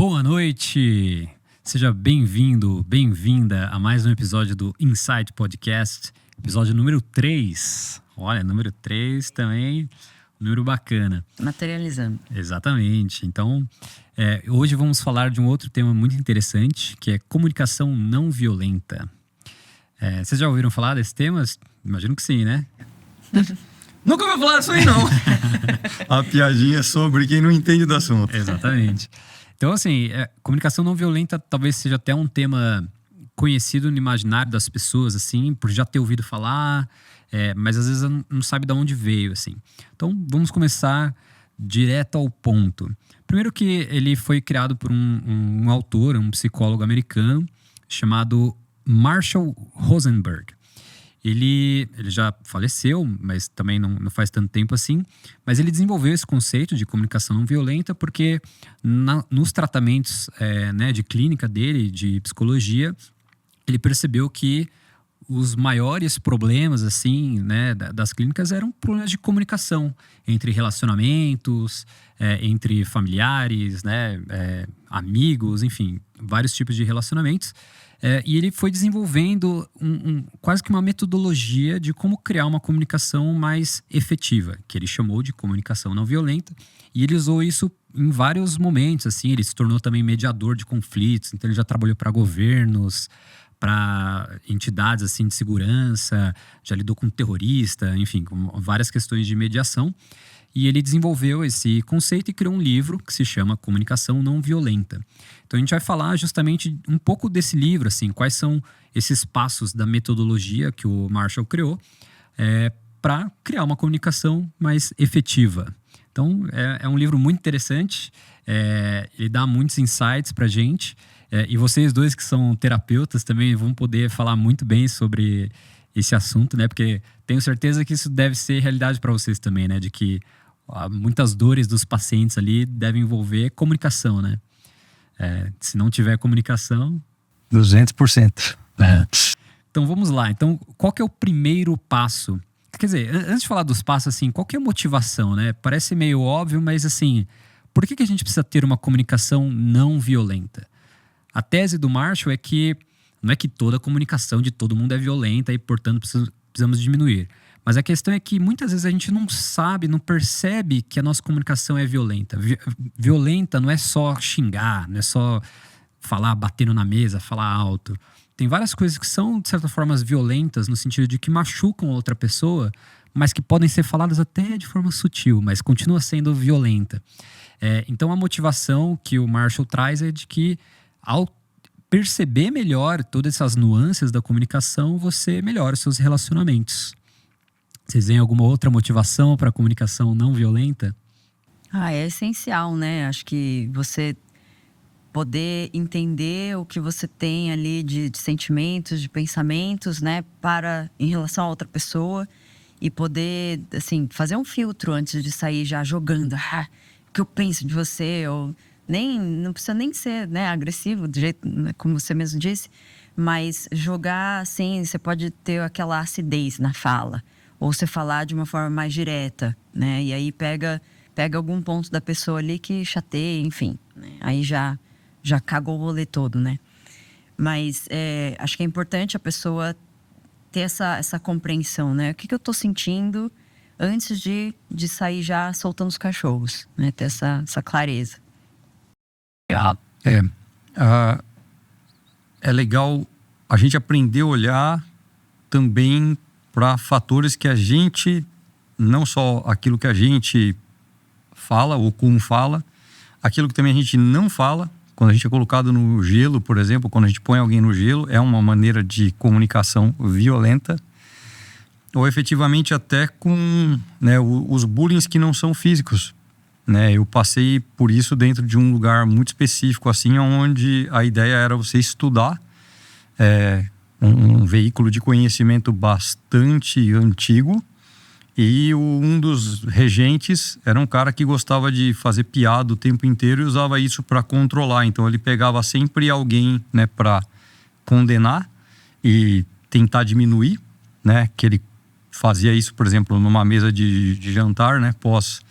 Boa noite! Seja bem-vindo, bem-vinda a mais um episódio do Insight Podcast, episódio número 3. Olha, número 3 também, número bacana. Materializando. Exatamente. Então, hoje vamos falar de um outro tema muito interessante, que é comunicação não violenta. Vocês já ouviram falar desse tema? Imagino que sim, né? Nunca ouviu falar disso aí, não. A piadinha é sobre quem não entende do assunto. Exatamente. Então, assim, comunicação não violenta talvez seja até um tema conhecido no imaginário das pessoas, assim, por já ter ouvido falar, mas às vezes não sabe de onde veio, assim. Então, vamos começar direto ao ponto. Primeiro que ele foi criado por um autor, um psicólogo americano, chamado Marshall Rosenberg. Ele já faleceu, mas também não faz tanto tempo assim. Mas ele desenvolveu esse conceito de comunicação não violenta porque nos tratamentos de clínica dele, de psicologia, ele percebeu que os maiores problemas assim, né, das clínicas eram problemas de comunicação entre relacionamentos, entre familiares, né, amigos, enfim, vários tipos de relacionamentos. E ele foi desenvolvendo quase que uma metodologia de como criar uma comunicação mais efetiva, que ele chamou de comunicação não violenta. E ele usou isso em vários momentos, assim. Ele se tornou também mediador de conflitos, então ele já trabalhou para governos, para entidades assim, de segurança, já lidou com terrorista, enfim, com várias questões de mediação. E ele desenvolveu esse conceito e criou um livro que se chama Comunicação Não Violenta. Então a gente vai falar justamente um pouco desse livro, assim, quais são esses passos da metodologia que o Marshall criou para criar uma comunicação mais efetiva. Então é um livro muito interessante, ele dá muitos insights para a gente, e vocês dois que são terapeutas também vão poder falar muito bem sobre esse assunto, né? Porque tenho certeza que isso deve ser realidade para vocês também, né? De que muitas dores dos pacientes ali devem envolver comunicação, né? Se não tiver comunicação... 200%. Então vamos lá. Então, qual que é o primeiro passo? Quer dizer, antes de falar dos passos, assim, qual que é a motivação, né? Parece meio óbvio, mas assim, por que a gente precisa ter uma comunicação não violenta? A tese do Marshall é que não é que toda a comunicação de todo mundo é violenta e, portanto, precisamos diminuir. Mas a questão é que muitas vezes a gente não sabe, não percebe que a nossa comunicação é violenta. Violenta não é só xingar, não é só falar batendo na mesa, falar alto. Tem várias coisas que são, de certa forma, violentas no sentido de que machucam a outra pessoa, mas que podem ser faladas até de forma sutil, mas continua sendo violenta. Então a motivação que o Marshall traz é de que ao perceber melhor todas essas nuances da comunicação, você melhora os seus relacionamentos. Vocês veem alguma outra motivação para a comunicação não violenta? É essencial, né? Acho que você poder entender o que você tem ali de sentimentos, de pensamentos, né? Em relação a outra pessoa e poder, assim, fazer um filtro antes de sair já jogando. O que eu penso de você, ou... não precisa nem ser, né, agressivo, do jeito, como você mesmo disse, mas jogar assim, você pode ter aquela acidez na fala, ou você falar de uma forma mais direta, né, e aí pega algum ponto da pessoa ali que chateia, enfim, né? Aí já cagou o rolê todo, né. Mas acho que é importante a pessoa ter essa compreensão, né, o que eu tô sentindo antes de sair já soltando os cachorros, né, ter essa clareza. É legal a gente aprender a olhar também para fatores que a gente, não só aquilo que a gente fala ou como fala, aquilo que também a gente não fala. Quando a gente é colocado no gelo, por exemplo, quando a gente põe alguém no gelo, é uma maneira de comunicação violenta. Ou efetivamente até com, né, os bullying que não são físicos. Né, eu passei por isso dentro de um lugar muito específico, assim, onde a ideia era você estudar um veículo de conhecimento bastante antigo, e um dos regentes era um cara que gostava de fazer piada o tempo inteiro e usava isso para controlar. Então ele pegava sempre alguém, né, para condenar e tentar diminuir, né, que ele fazia isso, por exemplo, numa mesa de jantar, né, pós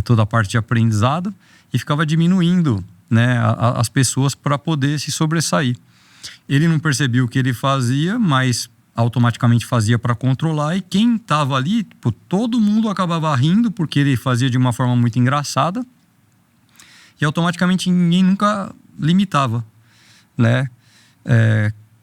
toda a parte de aprendizado, e ficava diminuindo né, as pessoas para poder se sobressair. Ele não percebia o que ele fazia, mas automaticamente fazia para controlar, e quem estava ali, tipo, todo mundo acabava rindo porque ele fazia de uma forma muito engraçada, e automaticamente ninguém nunca limitava, né?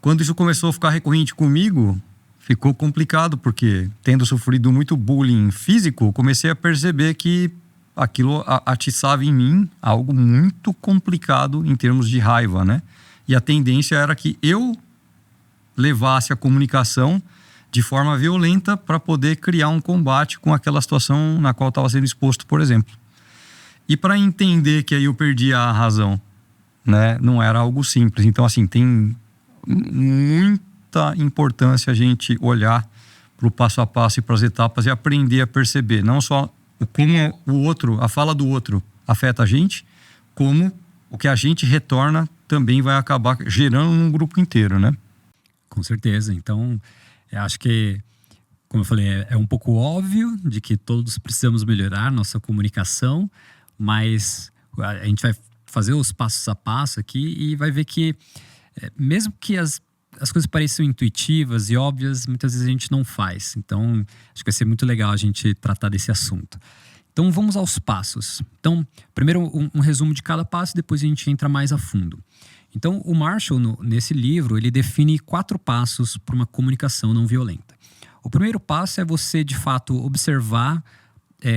Quando isso começou a ficar recorrente comigo, ficou complicado, porque tendo sofrido muito bullying físico, comecei a perceber que aquilo atiçava em mim algo muito complicado em termos de raiva, né? E a tendência era que eu levasse a comunicação de forma violenta para poder criar um combate com aquela situação na qual estava sendo exposto, por exemplo. E para entender que aí eu perdia a razão, né? Não era algo simples. Então, assim, tem muita importância a gente olhar para o passo a passo e para as etapas e aprender a perceber não só como o outro, a fala do outro afeta a gente, como o que a gente retorna também vai acabar gerando num grupo inteiro, né? Com certeza. Então, eu acho que, como eu falei, é um pouco óbvio de que todos precisamos melhorar nossa comunicação, mas a gente vai fazer os passos a passo aqui e vai ver que, mesmo que as coisas pareçam intuitivas e óbvias, muitas vezes a gente não faz. Então, acho que vai ser muito legal a gente tratar desse assunto. Então, vamos aos passos. Então, primeiro um resumo de cada passo, depois a gente entra mais a fundo. Então, o Marshall, nesse livro, ele define 4 passos para uma comunicação não violenta. O primeiro passo é você, de fato, observar,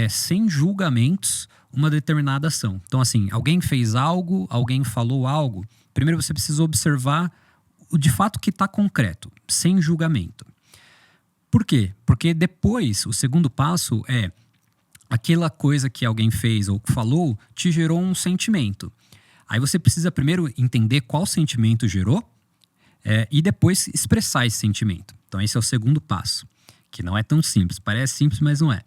sem julgamentos, uma determinada ação. Então, assim, alguém fez algo, alguém falou algo. Primeiro você precisa observar o de fato que está concreto, sem julgamento. Por quê? Porque depois, o segundo passo é aquela coisa que alguém fez ou falou te gerou um sentimento. Aí você precisa primeiro entender qual sentimento gerou e depois expressar esse sentimento. Então esse é o segundo passo, que não é tão simples. Parece simples, mas não é.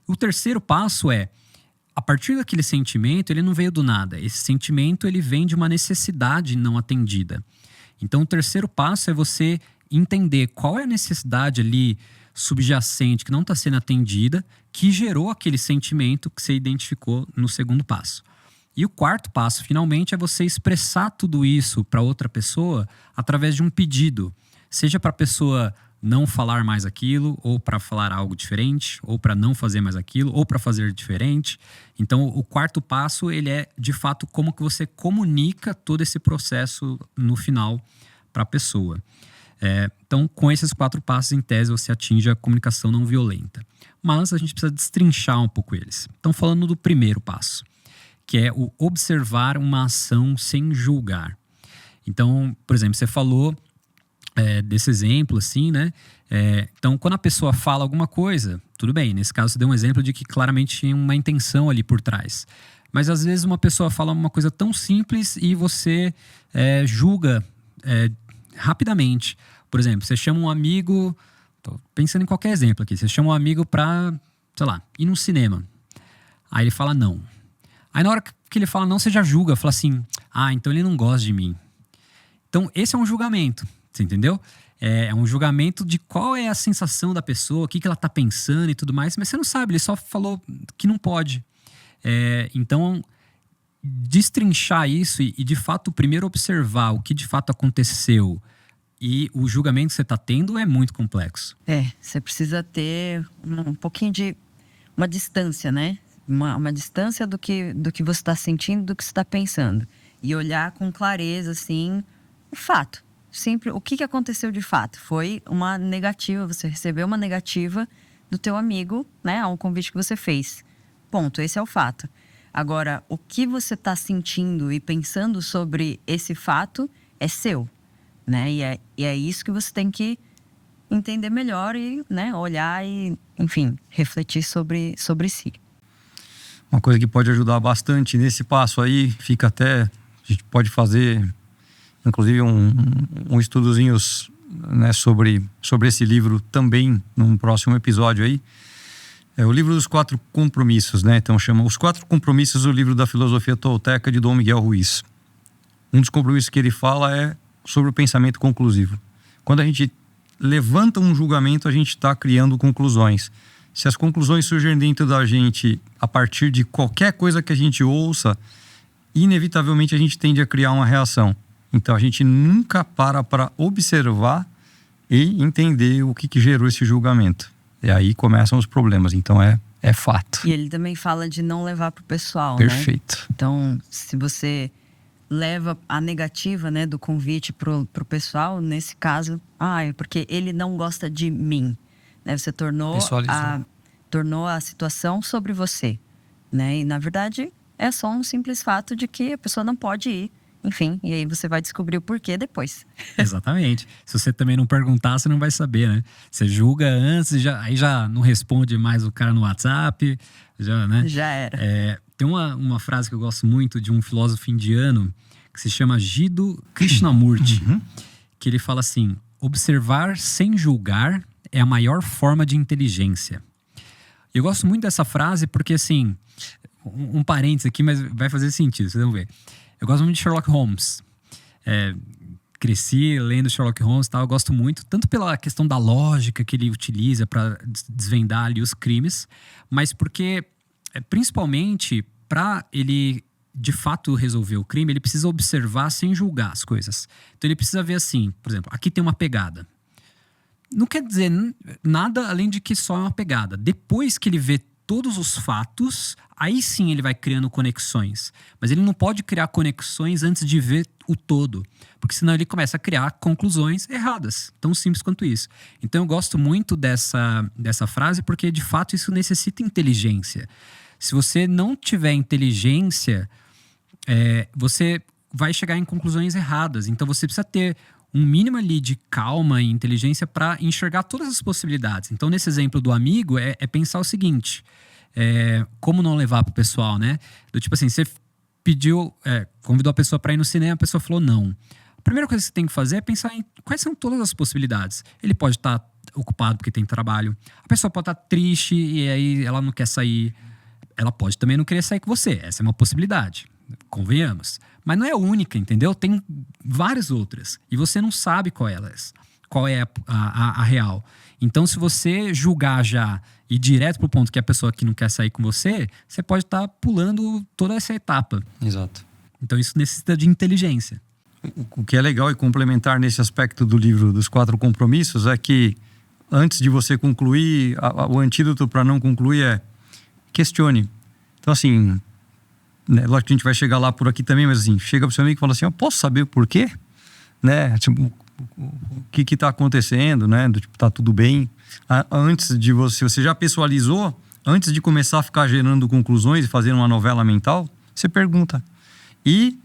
O terceiro passo é, a partir daquele sentimento, ele não veio do nada. Esse sentimento ele vem de uma necessidade não atendida. Então o terceiro passo é você entender qual é a necessidade ali subjacente que não está sendo atendida, que gerou aquele sentimento que você identificou no segundo passo. E o quarto passo, finalmente, é você expressar tudo isso para outra pessoa através de um pedido. Seja para a pessoa não falar mais aquilo, ou para falar algo diferente, ou para não fazer mais aquilo, ou para fazer diferente. Então, o quarto passo, ele é, de fato, como que você comunica todo esse processo no final para a pessoa. Então, com esses 4 passos, em tese, você atinge a comunicação não violenta. Mas a gente precisa destrinchar um pouco eles. Então, falando do primeiro passo, que é o observar uma ação sem julgar. Então, por exemplo, você falou desse exemplo, assim, né? Então, quando a pessoa fala alguma coisa, tudo bem. Nesse caso, você deu um exemplo de que claramente tinha uma intenção ali por trás. Mas, às vezes, uma pessoa fala uma coisa tão simples e você julga rapidamente. Por exemplo, você chama um amigo... Tô pensando em qualquer exemplo aqui. Você chama um amigo pra, sei lá, ir no cinema. Aí ele fala não. Aí na hora que ele fala não, você já julga. Fala assim, então ele não gosta de mim. Então esse é um julgamento, você entendeu? É um julgamento de qual é a sensação da pessoa, o que ela tá pensando e tudo mais. Mas você não sabe, ele só falou que não pode. Então, destrinchar isso e de fato primeiro observar o que de fato aconteceu e o julgamento que você está tendo é muito complexo. Você precisa ter um pouquinho de uma distância, né? Uma distância do que você está sentindo, do que você está pensando. E olhar com clareza, assim, o fato. Sempre, o que aconteceu de fato? Foi uma negativa, você recebeu uma negativa do teu amigo, né? A um convite que você fez. Ponto, esse é o fato. Agora, o que você está sentindo e pensando sobre esse fato é seu, né? E é isso que você tem que entender melhor e, né, olhar e, enfim, refletir sobre si. Uma coisa que pode ajudar bastante nesse passo aí, fica até... A gente pode fazer, inclusive, um estudozinho, né, sobre esse livro também, num próximo episódio aí. É o livro dos 4 compromissos, né? Então chama Os 4 Compromissos, o livro da filosofia tolteca de Dom Miguel Ruiz. Um dos compromissos que ele fala é sobre o pensamento conclusivo. Quando a gente levanta um julgamento, a gente está criando conclusões. Se as conclusões surgem dentro da gente a partir de qualquer coisa que a gente ouça, inevitavelmente a gente tende a criar uma reação. Então a gente nunca para observar e entender o que gerou esse julgamento. E aí começam os problemas. Então é fato. E ele também fala de não levar pro pessoal, Perfeito. né? Então, se você leva a negativa, né, do convite pro pessoal, nesse caso, é porque ele não gosta de mim, né? Você tornou a situação sobre você, né? E na verdade é só um simples fato de que a pessoa não pode ir. Enfim, e aí você vai descobrir o porquê depois. Exatamente. Se você também não perguntar, você não vai saber, né? Você julga antes, aí já não responde mais o cara no WhatsApp, né? Já era. Tem uma frase que eu gosto muito de um filósofo indiano que se chama Jiddu Krishnamurti, que ele fala assim: observar sem julgar é a maior forma de inteligência. Eu gosto muito dessa frase porque, assim, um parênteses aqui, mas vai fazer sentido, vocês vão ver. Eu gosto muito de Sherlock Holmes. Cresci lendo Sherlock Holmes e tal. Eu gosto muito, tanto pela questão da lógica que ele utiliza para desvendar ali os crimes, mas porque, principalmente, para ele de fato resolver o crime, ele precisa observar sem julgar as coisas. Então ele precisa ver assim, por exemplo, aqui tem uma pegada. Não quer dizer nada além de que só é uma pegada. Depois que ele vê todos os fatos, aí sim ele vai criando conexões. Mas ele não pode criar conexões antes de ver o todo, porque senão ele começa a criar conclusões erradas, tão simples quanto isso. Então eu gosto muito dessa frase, porque de fato isso necessita inteligência. Se você não tiver inteligência, você vai chegar em conclusões erradas. Então você precisa ter um mínimo ali de calma e inteligência para enxergar todas as possibilidades. Então, nesse exemplo do amigo, é pensar o seguinte: como não levar pro pessoal, né? Do tipo assim, você convidou a pessoa para ir no cinema, a pessoa falou não. A primeira coisa que você tem que fazer é pensar em quais são todas as possibilidades. Ele pode estar ocupado porque tem trabalho. A pessoa pode estar triste e aí ela não quer sair. Ela pode também não querer sair com você. Essa é uma possibilidade. Convenhamos. Mas não é a única, entendeu? Tem várias outras. E você não sabe qual é a real. Então, se você julgar já e ir direto pro ponto que a pessoa que não quer sair com você, você pode estar pulando toda essa etapa. Exato. Então, isso necessita de inteligência. O que é legal e complementar nesse aspecto do livro dos 4 compromissos é que, antes de você concluir, o antídoto para não concluir é questione. Então, assim, né, lógico que a gente vai chegar lá por aqui também, mas assim, chega pro seu amigo e fala assim: eu posso saber o porquê? Né? Tipo, o que está acontecendo, né? Do tipo, tá tudo bem? Antes de você já pessoalizou, antes de começar a ficar gerando conclusões e fazendo uma novela mental, você pergunta. E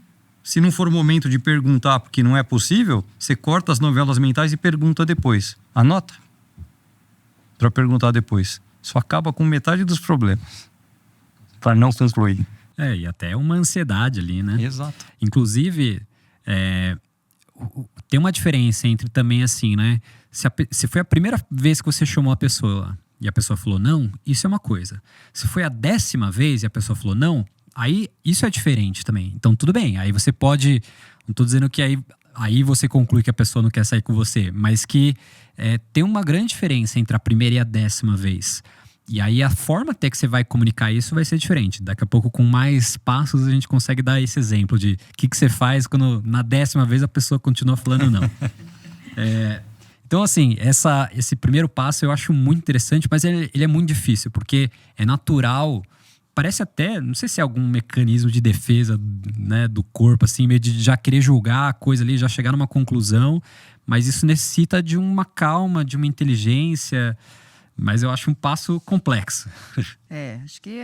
se não for o momento de perguntar porque não é possível, você corta as novelas mentais e pergunta depois. Anota para perguntar depois. Isso acaba com metade dos problemas, para não concluir. E até uma ansiedade ali, né? Exato. Inclusive, tem uma diferença entre também assim, né? Se foi a primeira vez que você chamou a pessoa e a pessoa falou não, isso é uma coisa. Se foi a 10ª vez e a pessoa falou não, aí isso é diferente também. Então tudo bem, aí você pode... Não tô dizendo que aí você conclui que a pessoa não quer sair com você, mas que tem uma grande diferença entre a primeira e a 10ª vez. E aí a forma até que você vai comunicar isso vai ser diferente. Daqui a pouco, com mais passos, a gente consegue dar esse exemplo de o que você faz quando na 10ª vez a pessoa continua falando não. Então, assim, esse primeiro passo eu acho muito interessante, mas ele é muito difícil, porque é natural. Parece até, não sei se é algum mecanismo de defesa, né, do corpo, assim, meio de já querer julgar a coisa ali, já chegar numa conclusão, mas isso necessita de uma calma, de uma inteligência. Mas eu acho um passo complexo. Acho que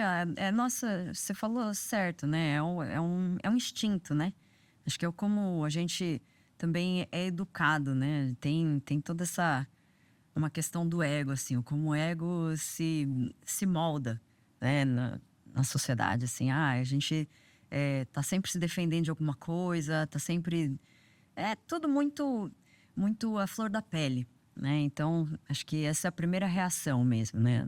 nossa, você falou certo, né? É um instinto, né? Acho que é como a gente também é educado, né? Tem toda uma questão do ego, assim, como o ego se molda, né? Na sociedade, assim. A gente tá sempre se defendendo de alguma coisa, tá sempre... tudo muito, muito à flor da pele. Né? Então, acho que essa é a primeira reação mesmo, né?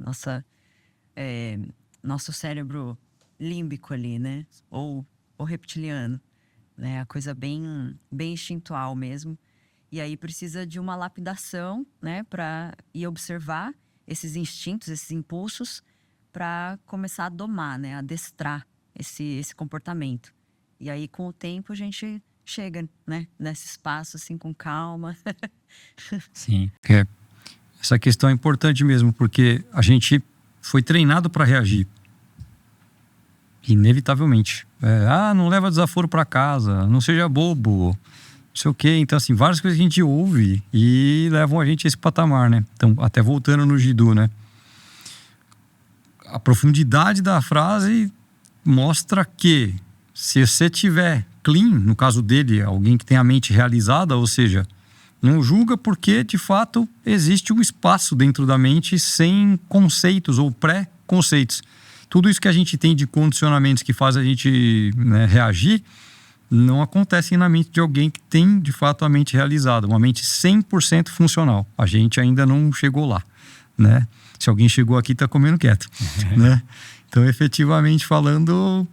Nosso cérebro límbico ali, né? Ou reptiliano, né? A coisa bem instintual mesmo. E aí precisa de uma lapidação, né? Para ir observar esses instintos, esses impulsos, para começar a domar, né? Adestrar esse comportamento. E aí, com o tempo, a gente chega, né, nesse espaço, assim, com calma. Sim. Essa questão é importante mesmo, porque a gente foi treinado para reagir. Inevitavelmente. Não leva desaforo para casa, não seja bobo, não sei o quê. Então, assim, várias coisas que a gente ouve e levam a gente a esse patamar, né? Então, até voltando no Jiddu, né? A profundidade da frase mostra que se você tiver clean, no caso dele, alguém que tem a mente realizada, ou seja, não julga porque, de fato, existe um espaço dentro da mente sem conceitos ou pré-conceitos. Tudo isso que a gente tem de condicionamentos que faz a gente, né, reagir, não acontecem na mente de alguém que tem, de fato, a mente realizada. Uma mente 100% funcional. A gente ainda não chegou lá, né? Se alguém chegou aqui, está comendo quieto, né? Então, efetivamente falando,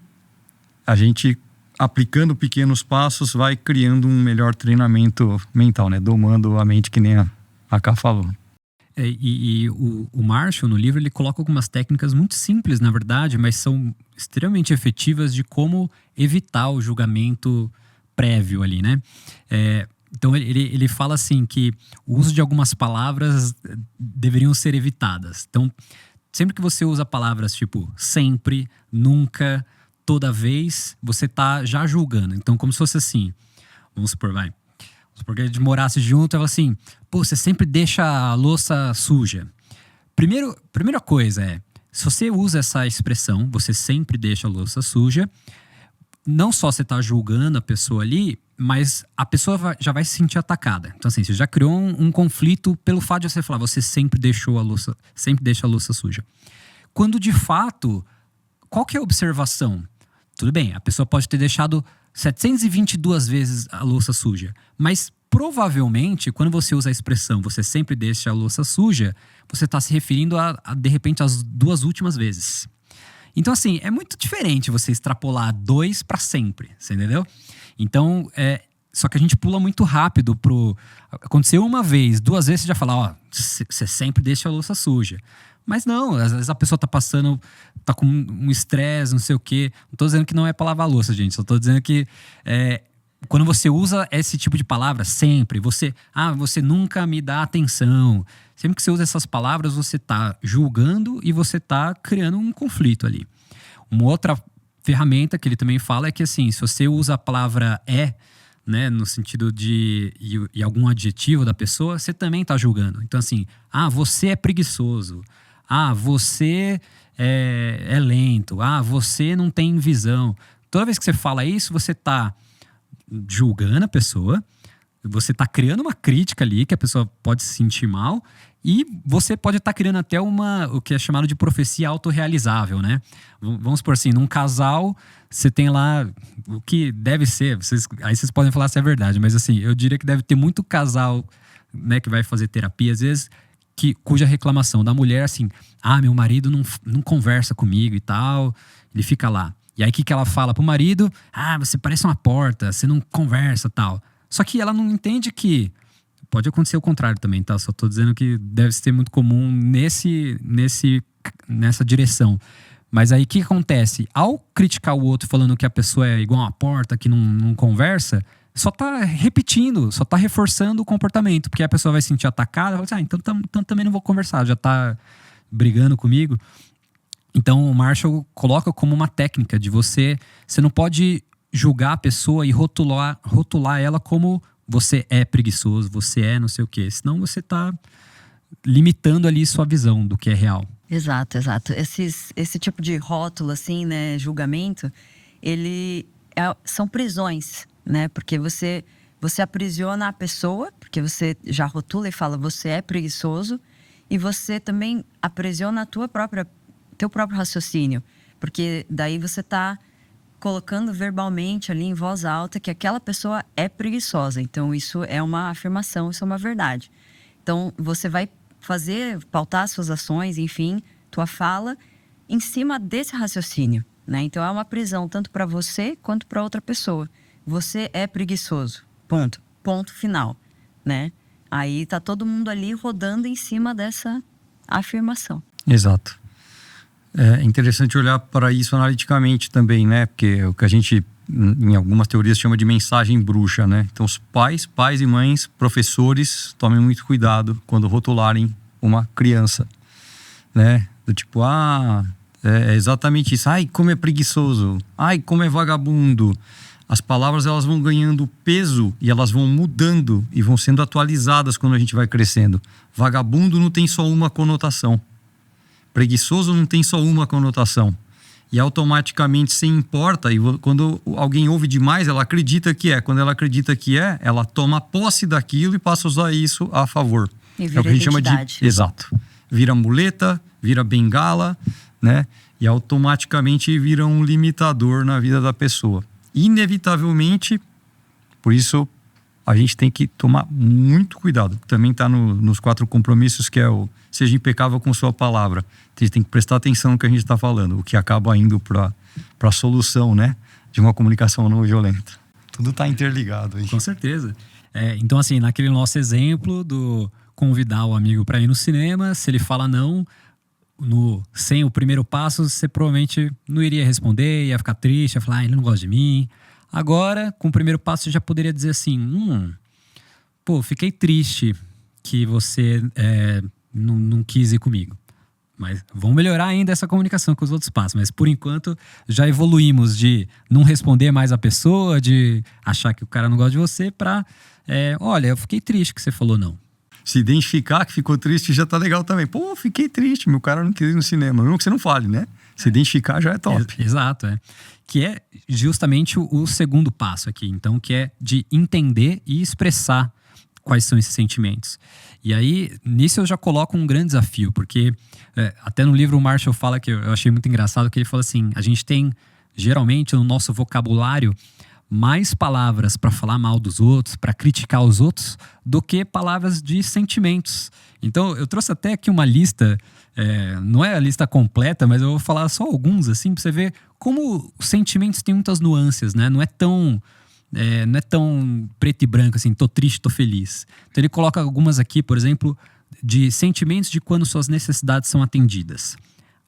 a gente, aplicando pequenos passos, vai criando um melhor treinamento mental, né? Domando a mente, que nem a Ká falou. O Marshall, no livro, ele coloca algumas técnicas muito simples, na verdade, mas são extremamente efetivas de como evitar o julgamento prévio ali, né? Então, ele fala assim que o uso de algumas palavras deveriam ser evitadas. Então, sempre que você usa palavras tipo sempre, nunca, toda vez, você tá já julgando. Então, como se fosse assim, vamos supor, porque a gente morasse junto, ela assim, pô, você sempre deixa a louça suja. Primeira coisa se você usa essa expressão, você sempre deixa a louça suja, não só você tá julgando a pessoa ali, mas a pessoa já vai se sentir atacada. Então, assim, você já criou um conflito pelo fato de você falar, você sempre deixa a louça suja. Quando, de fato, qual que é a observação? Tudo bem, a pessoa pode ter deixado 722 vezes a louça suja, mas provavelmente, quando você usa a expressão você sempre deixa a louça suja, você está se referindo de repente, às 2 últimas vezes. Então, assim, é muito diferente você extrapolar 2 para sempre, você entendeu? Então, só que a gente pula muito rápido aconteceu uma vez, 2 vezes você já fala, você sempre deixa a louça suja. Mas não, às vezes a pessoa tá com um estresse, não sei o quê. Não tô dizendo que não é pra lavar a louça, gente. Só tô dizendo que quando você usa esse tipo de palavra, sempre, você nunca me dá atenção. Sempre que você usa essas palavras, você tá julgando e você tá criando um conflito ali. Uma outra ferramenta que ele também fala é que, assim, se você usa a palavra né, no sentido de e algum adjetivo da pessoa, você também tá julgando. Então, assim, você é preguiçoso. Você é lento. Você não tem visão. Toda vez que você fala isso, você tá julgando a pessoa, você tá criando uma crítica ali que a pessoa pode se sentir mal e você pode estar criando até o que é chamado de profecia autorrealizável, né? Vamos supor assim, num casal, você tem lá o que deve ser, aí vocês podem falar se é verdade, mas assim, eu diria que deve ter muito casal, né, que vai fazer terapia, às vezes, cuja reclamação da mulher, assim, meu marido não conversa comigo e tal, ele fica lá. E aí o que ela fala pro marido? Você parece uma porta, você não conversa e tal. Só que ela não entende que pode acontecer o contrário também, tá? Só tô dizendo que deve ser muito comum nessa direção. Mas aí o que acontece? Ao criticar o outro falando que a pessoa é igual uma porta, que não conversa, só tá repetindo, só tá reforçando o comportamento. Porque a pessoa vai se sentir atacada, vai dizer, então também não vou conversar, já tá brigando comigo. Então o Marshall coloca como uma técnica de você não pode julgar a pessoa e rotular ela como você é preguiçoso, você é não sei o quê. Senão você tá limitando ali sua visão do que é real. Exato. Esse tipo de rótulo, assim, né, julgamento, são prisões, né? Porque você aprisiona a pessoa, porque você já rotula e fala, você é preguiçoso, e você também aprisiona teu próprio raciocínio, porque daí você está colocando verbalmente ali em voz alta que aquela pessoa é preguiçosa. Então isso é uma afirmação, isso é uma verdade. Então você vai pautar suas ações, enfim, tua fala em cima desse raciocínio, né? Então é uma prisão tanto para você quanto para outra pessoa. Você é preguiçoso, ponto final, né? Aí tá todo mundo ali rodando em cima dessa afirmação. Exato. É interessante olhar para isso analiticamente também, né? Porque o que a gente em algumas teorias chama de mensagem bruxa, né? Então os pais e mães, professores, tomem muito cuidado quando rotularem uma criança, né? Do tipo, é exatamente isso. Ai, como é preguiçoso. Ai, como é vagabundo. As palavras, elas vão ganhando peso e elas vão mudando e vão sendo atualizadas quando a gente vai crescendo. Vagabundo não tem só uma conotação. Preguiçoso não tem só uma conotação. E automaticamente se importa, e quando alguém ouve demais, ela acredita que é. Quando ela acredita que é, ela toma posse daquilo e passa a usar isso a favor. E vira é o que a gente chama de... Exato. Vira muleta, vira bengala, né? E automaticamente vira um limitador na vida da pessoa. Inevitavelmente, por isso a gente tem que tomar muito cuidado. Também está nos 4 compromissos, que é o seja impecável com sua palavra. A gente tem que prestar atenção no que a gente está falando, o que acaba indo para a solução, né, de uma comunicação não violenta. Tudo está interligado aí. Com certeza. Então, assim, naquele nosso exemplo do convidar o amigo para ir no cinema, se ele fala não, sem o primeiro passo, você provavelmente não iria responder, ia ficar triste, ia falar, ele não gosta de mim. Agora, com o primeiro passo, você já poderia dizer assim, fiquei triste que você não quis ir comigo. Mas vamos melhorar ainda essa comunicação com os outros passos. Mas, por enquanto, já evoluímos de não responder mais a pessoa, de achar que o cara não gosta de você, para, olha, eu fiquei triste que você falou não. Se identificar que ficou triste já tá legal também. Pô, fiquei triste, meu cara não quis ir no cinema. Mesmo que você não fale, né? Se identificar já é top. Exato, Que é justamente o segundo passo aqui. Então, que é de entender e expressar quais são esses sentimentos. E aí, nisso eu já coloco um grande desafio, porque até no livro o Marshall fala, que eu achei muito engraçado, que ele fala assim, a gente tem, geralmente, no nosso vocabulário, mais palavras para falar mal dos outros, para criticar os outros, do que palavras de sentimentos. Então, eu trouxe até aqui uma lista, não é a lista completa, mas eu vou falar só alguns, assim, para você ver como os sentimentos têm muitas nuances, né? Não é tão preto e branco, assim, tô triste, tô feliz. Então, ele coloca algumas aqui, por exemplo, de sentimentos de quando suas necessidades são atendidas.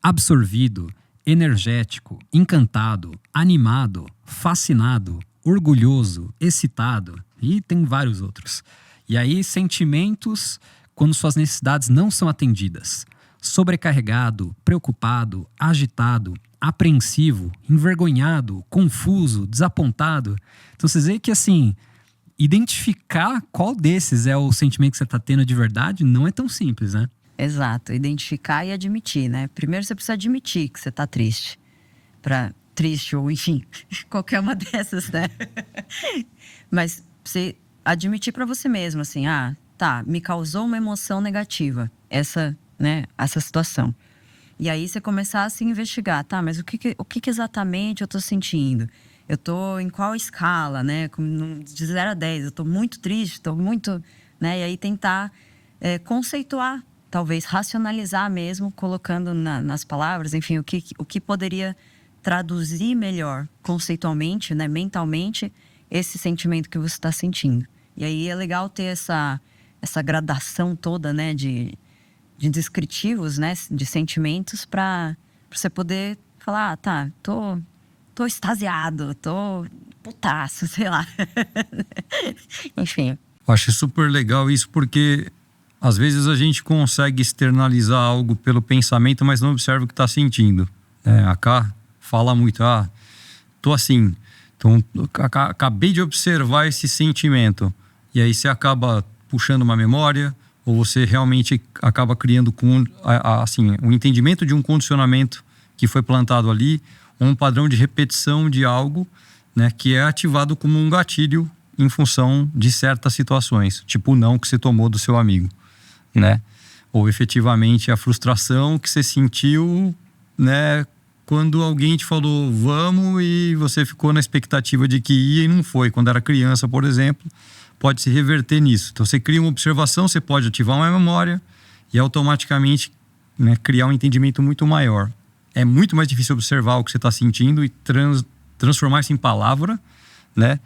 Absorvido, energético, encantado, animado, fascinado, orgulhoso, excitado, e tem vários outros. E aí, sentimentos quando suas necessidades não são atendidas. Sobrecarregado, preocupado, agitado, apreensivo, envergonhado, confuso, desapontado. Então, vocês veem que, assim, identificar qual desses é o sentimento que você está tendo de verdade não é tão simples, né? Exato, identificar e admitir, né? Primeiro você precisa admitir que você tá triste. Triste ou, enfim, qualquer uma dessas, né? Mas você admitir para você mesmo, assim, me causou uma emoção negativa, essa situação. E aí você começar a se investigar, mas o que exatamente eu tô sentindo? Eu tô em qual escala, né? De 0 a 10, eu tô muito triste, tô muito... né? E aí tentar conceituar, talvez racionalizar mesmo, colocando nas palavras, enfim, o que poderia traduzir melhor conceitualmente, né, mentalmente, esse sentimento que você está sentindo. E aí é legal ter essa gradação toda, né, de descritivos, né, de sentimentos para você poder falar, tô extasiado, tô putaço, sei lá. Enfim. Eu acho super legal isso, porque às vezes a gente consegue externalizar algo pelo pensamento, mas não observa o que está sentindo. A Ká fala muito, tô assim. Então, acabei de observar esse sentimento. E aí você acaba puxando uma memória, ou você realmente acaba criando um entendimento de um condicionamento que foi plantado ali, um padrão de repetição de algo, né, que é ativado como um gatilho em função de certas situações, tipo o não que você tomou do seu amigo, né? Ou efetivamente a frustração que você sentiu, né, quando alguém te falou vamos e você ficou na expectativa de que ia e não foi. Quando era criança, por exemplo, pode se reverter nisso. Então você cria uma observação, você pode ativar uma memória e automaticamente, né, criar um entendimento muito maior. É muito mais difícil observar o que você está sentindo e transformar isso em palavra, né,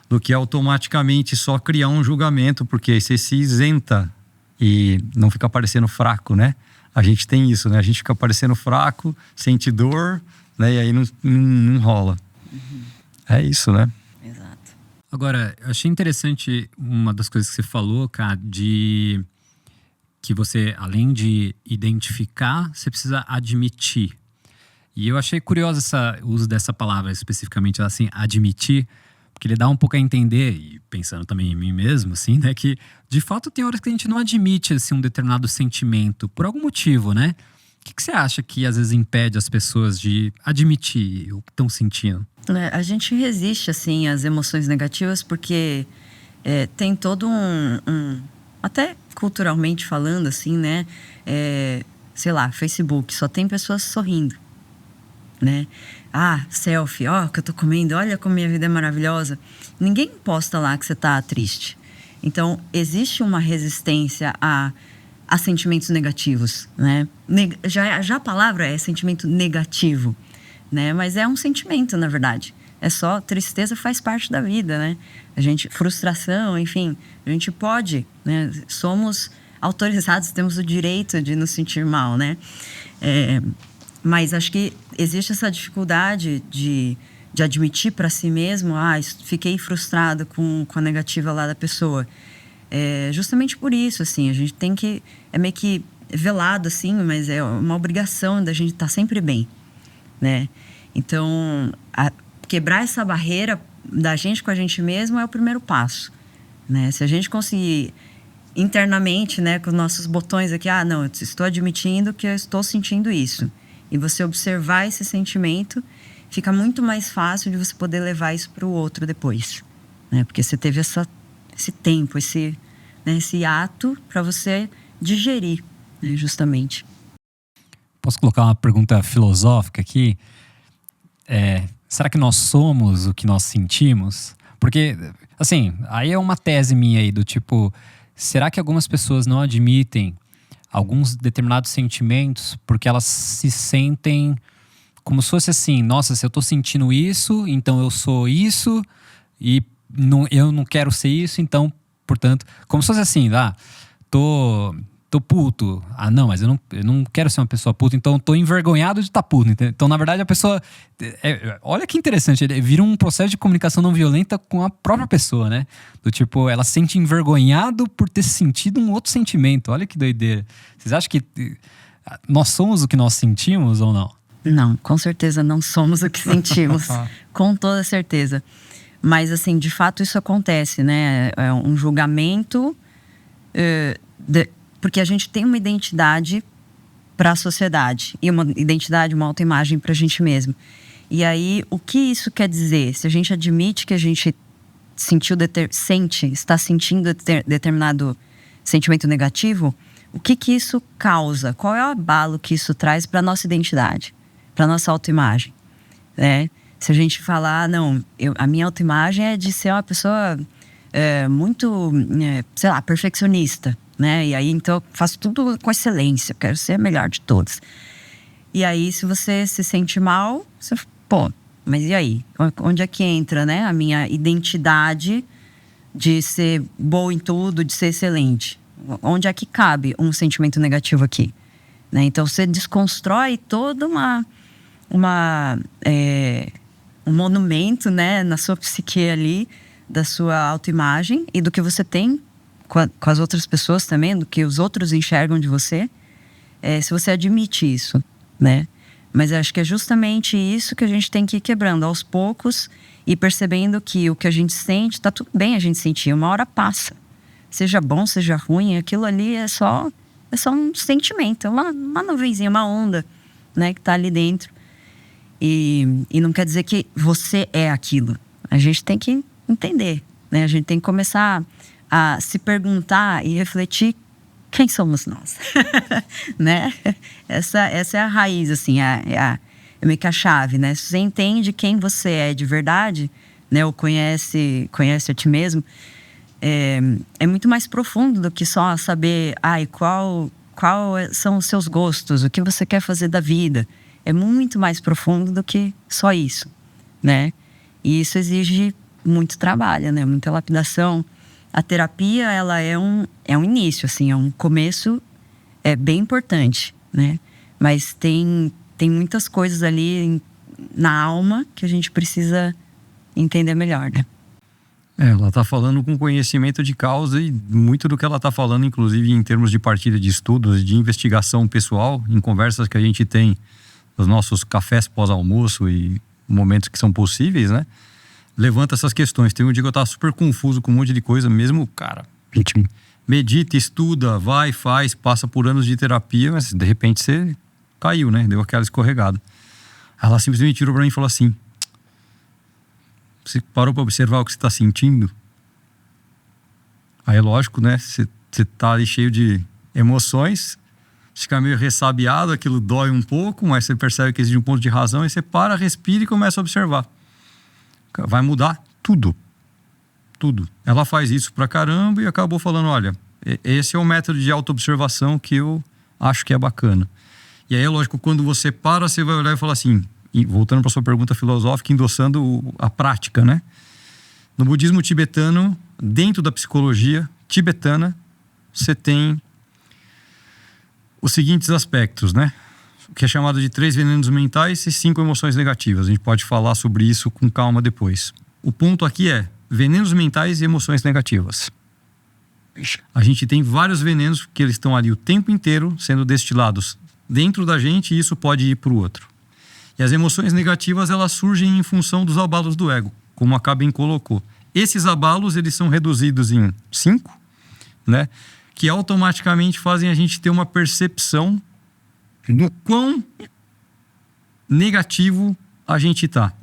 do que automaticamente só criar um julgamento, porque aí você se isenta e não fica parecendo fraco, né? A gente tem isso, né? A gente fica parecendo fraco, sente dor, né? E aí não rola. É isso, né? Exato. Agora, eu achei interessante uma das coisas que você falou, cara, de que você, além de identificar, você precisa admitir. E eu achei curioso o uso dessa palavra especificamente, assim, admitir, porque ele dá um pouco a entender, e pensando também em mim mesmo, assim, né, que de fato tem horas que a gente não admite assim, um determinado sentimento, por algum motivo, né? O que você acha que às vezes impede as pessoas de admitir o que estão sentindo? A gente resiste, assim, às emoções negativas porque tem todo até culturalmente falando, assim, né? Sei lá, Facebook, só tem pessoas sorrindo, né? Ah, selfie, ó, que eu tô comendo, olha como minha vida é maravilhosa. Ninguém posta lá que você tá triste. Então, existe uma resistência a sentimentos negativos, né? Já a palavra é sentimento negativo, né? Mas é um sentimento, na verdade. É só tristeza, faz parte da vida, né? Frustração, enfim, a gente pode, né? Somos autorizados, temos o direito de nos sentir mal, né? Mas acho que existe essa dificuldade de admitir para si mesmo, fiquei frustrado com a negativa lá da pessoa. Justamente por isso, assim, a gente tem que... É meio que velado, assim, mas é uma obrigação da gente estar sempre bem, né? Então, quebrar essa barreira da gente com a gente mesmo é o primeiro passo, né? Se a gente conseguir internamente, né, com os nossos botões aqui, não, eu estou admitindo que eu estou sentindo isso. E você observar esse sentimento, fica muito mais fácil de você poder levar isso para o outro depois, né? Porque você teve esse tempo, esse ato para você digerir, né, justamente. Posso colocar uma pergunta filosófica aqui? Será que nós somos o que nós sentimos? Porque, assim, aí é uma tese minha aí do tipo, será que algumas pessoas não admitem alguns determinados sentimentos porque elas se sentem como se fosse assim, nossa, se eu tô sentindo isso, então eu sou isso e eu não quero ser isso, então, portanto, como se fosse assim, tô puto. Não, mas eu não quero ser uma pessoa puta, então eu tô envergonhado de estar puto. Entendeu? Então, na verdade, a pessoa... olha que interessante, ele vira um processo de comunicação não violenta com a própria pessoa, né? Do tipo, ela se sente envergonhado por ter sentido um outro sentimento. Olha que doideira. Vocês acham que nós somos o que nós sentimos ou não? Não, com certeza não somos o que sentimos. Com toda certeza. Mas, assim, de fato isso acontece, né? É um julgamento... porque a gente tem uma identidade para a sociedade e uma identidade, uma autoimagem para a gente mesmo. E aí, o que isso quer dizer? Se a gente admite que a gente está sentindo determinado sentimento negativo, o que isso causa? Qual é o abalo que isso traz para a nossa identidade, para a nossa autoimagem, né? Se a gente falar, não, a minha autoimagem é de ser uma pessoa muito, sei lá, perfeccionista, né? E aí, então, eu faço tudo com excelência, quero ser a melhor de todas. E aí, se você se sente mal, você, mas e aí? Onde é que entra, né? A minha identidade de ser boa em tudo, de ser excelente. Onde é que cabe um sentimento negativo aqui? Né? Então, você desconstrói todo um monumento, né? Na sua psique ali, da sua autoimagem e do que você tem com as outras pessoas também, do que os outros enxergam de você, se você admite isso, né? Mas eu acho que é justamente isso que a gente tem que ir quebrando aos poucos e percebendo que o que a gente sente, tá tudo bem a gente sentir, uma hora passa. Seja bom, seja ruim, aquilo ali é só um sentimento, uma nuvenzinha, uma onda, né, que tá ali dentro. E não quer dizer que você é aquilo. A gente tem que entender, né? A gente tem que começar a se perguntar e refletir quem somos nós, né? Essa é a raiz, assim, é meio que a chave, né? Se você entende quem você é de verdade, né? Ou conhece a ti mesmo, é muito mais profundo do que só saber, qual são os seus gostos, o que você quer fazer da vida. É muito mais profundo do que só isso, né? E isso exige muito trabalho, né? Muita lapidação. A terapia, ela é um início, assim, é um começo bem importante, né? Mas tem muitas coisas ali na alma que a gente precisa entender melhor, né? Ela está falando com conhecimento de causa e muito do que ela está falando, inclusive em termos de partilha de estudos, de investigação pessoal, em conversas que a gente tem nos nossos cafés pós-almoço e momentos que são possíveis, né? Levanta essas questões. Tem um dia que eu estava super confuso com um monte de coisa, mesmo, cara, a gente medita, estuda, vai, faz, passa por anos de terapia, mas de repente você caiu, né? Deu aquela escorregada. Ela simplesmente virou para mim e falou assim: você parou para observar o que você está sentindo? Aí é lógico, né? Você tá ali cheio de emoções, fica meio ressabiado, aquilo dói um pouco, mas você percebe que existe um ponto de razão e você para, respira e começa a observar. Vai mudar tudo. Tudo. Ela faz isso pra caramba e acabou falando: olha, esse é o método de autoobservação que eu acho que é bacana. E aí é lógico, quando você para, você vai olhar e falar assim, e voltando para sua pergunta filosófica, endossando a prática, né? No budismo tibetano, dentro da psicologia tibetana, você tem os seguintes aspectos, né? O que é chamado de 3 venenos mentais e 5 emoções negativas. A gente pode falar sobre isso com calma depois. O ponto aqui é venenos mentais e emoções negativas. A gente tem vários venenos que eles estão ali o tempo inteiro sendo destilados dentro da gente e isso pode ir para o outro. E as emoções negativas, elas surgem em função dos abalos do ego, como a Kaben colocou. Esses abalos, eles são reduzidos em 5, né? Que automaticamente fazem a gente ter uma percepção do quão negativo a gente está.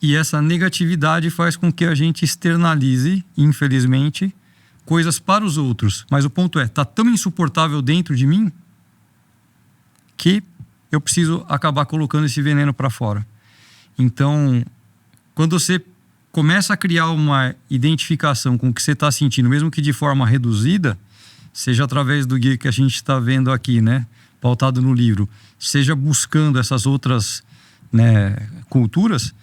E essa negatividade faz com que a gente externalize, infelizmente, coisas para os outros. Mas o ponto é, tá tão insuportável dentro de mim que eu preciso acabar colocando esse veneno para fora. Então, quando você começa a criar uma identificação com o que você está sentindo, mesmo que de forma reduzida, seja através do guia que a gente está vendo aqui, né, pautado no livro, seja buscando essas outras, né, culturas,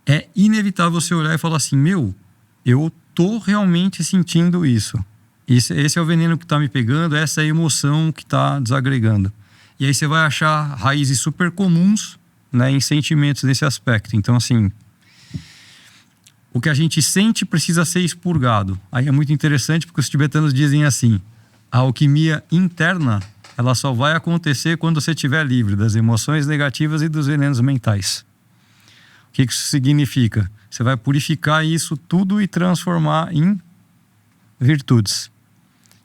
é inevitável você olhar e falar assim: meu, eu tô realmente sentindo isso. Esse é o veneno que está me pegando, essa é a emoção que está desagregando. E aí você vai achar raízes super comuns, né, em sentimentos nesse aspecto. Então, assim, o que a gente sente precisa ser expurgado. Aí é muito interessante porque os tibetanos dizem assim: a alquimia interna, ela só vai acontecer quando você estiver livre das emoções negativas e dos venenos mentais. O que isso significa? Você vai purificar isso tudo e transformar em virtudes.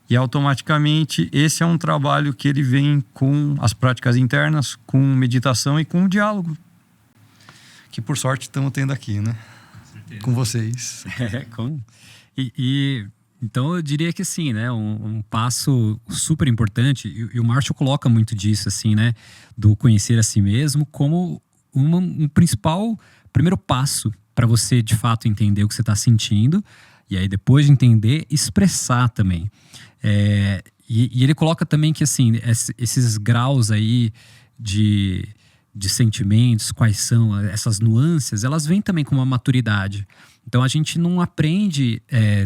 E automaticamente esse é um trabalho que ele vem com as práticas internas, com meditação e com o diálogo. Que por sorte estamos tendo aqui, né? Com vocês. Então eu diria que sim, né? Um passo super importante, e o Marshall coloca muito disso, assim, né? Do conhecer a si mesmo como um primeiro passo para você de fato entender o que você está sentindo, e aí depois de entender, expressar também. E ele coloca também que assim, esses graus aí de sentimentos, quais são essas nuances, elas vêm também com uma maturidade. Então a gente não aprende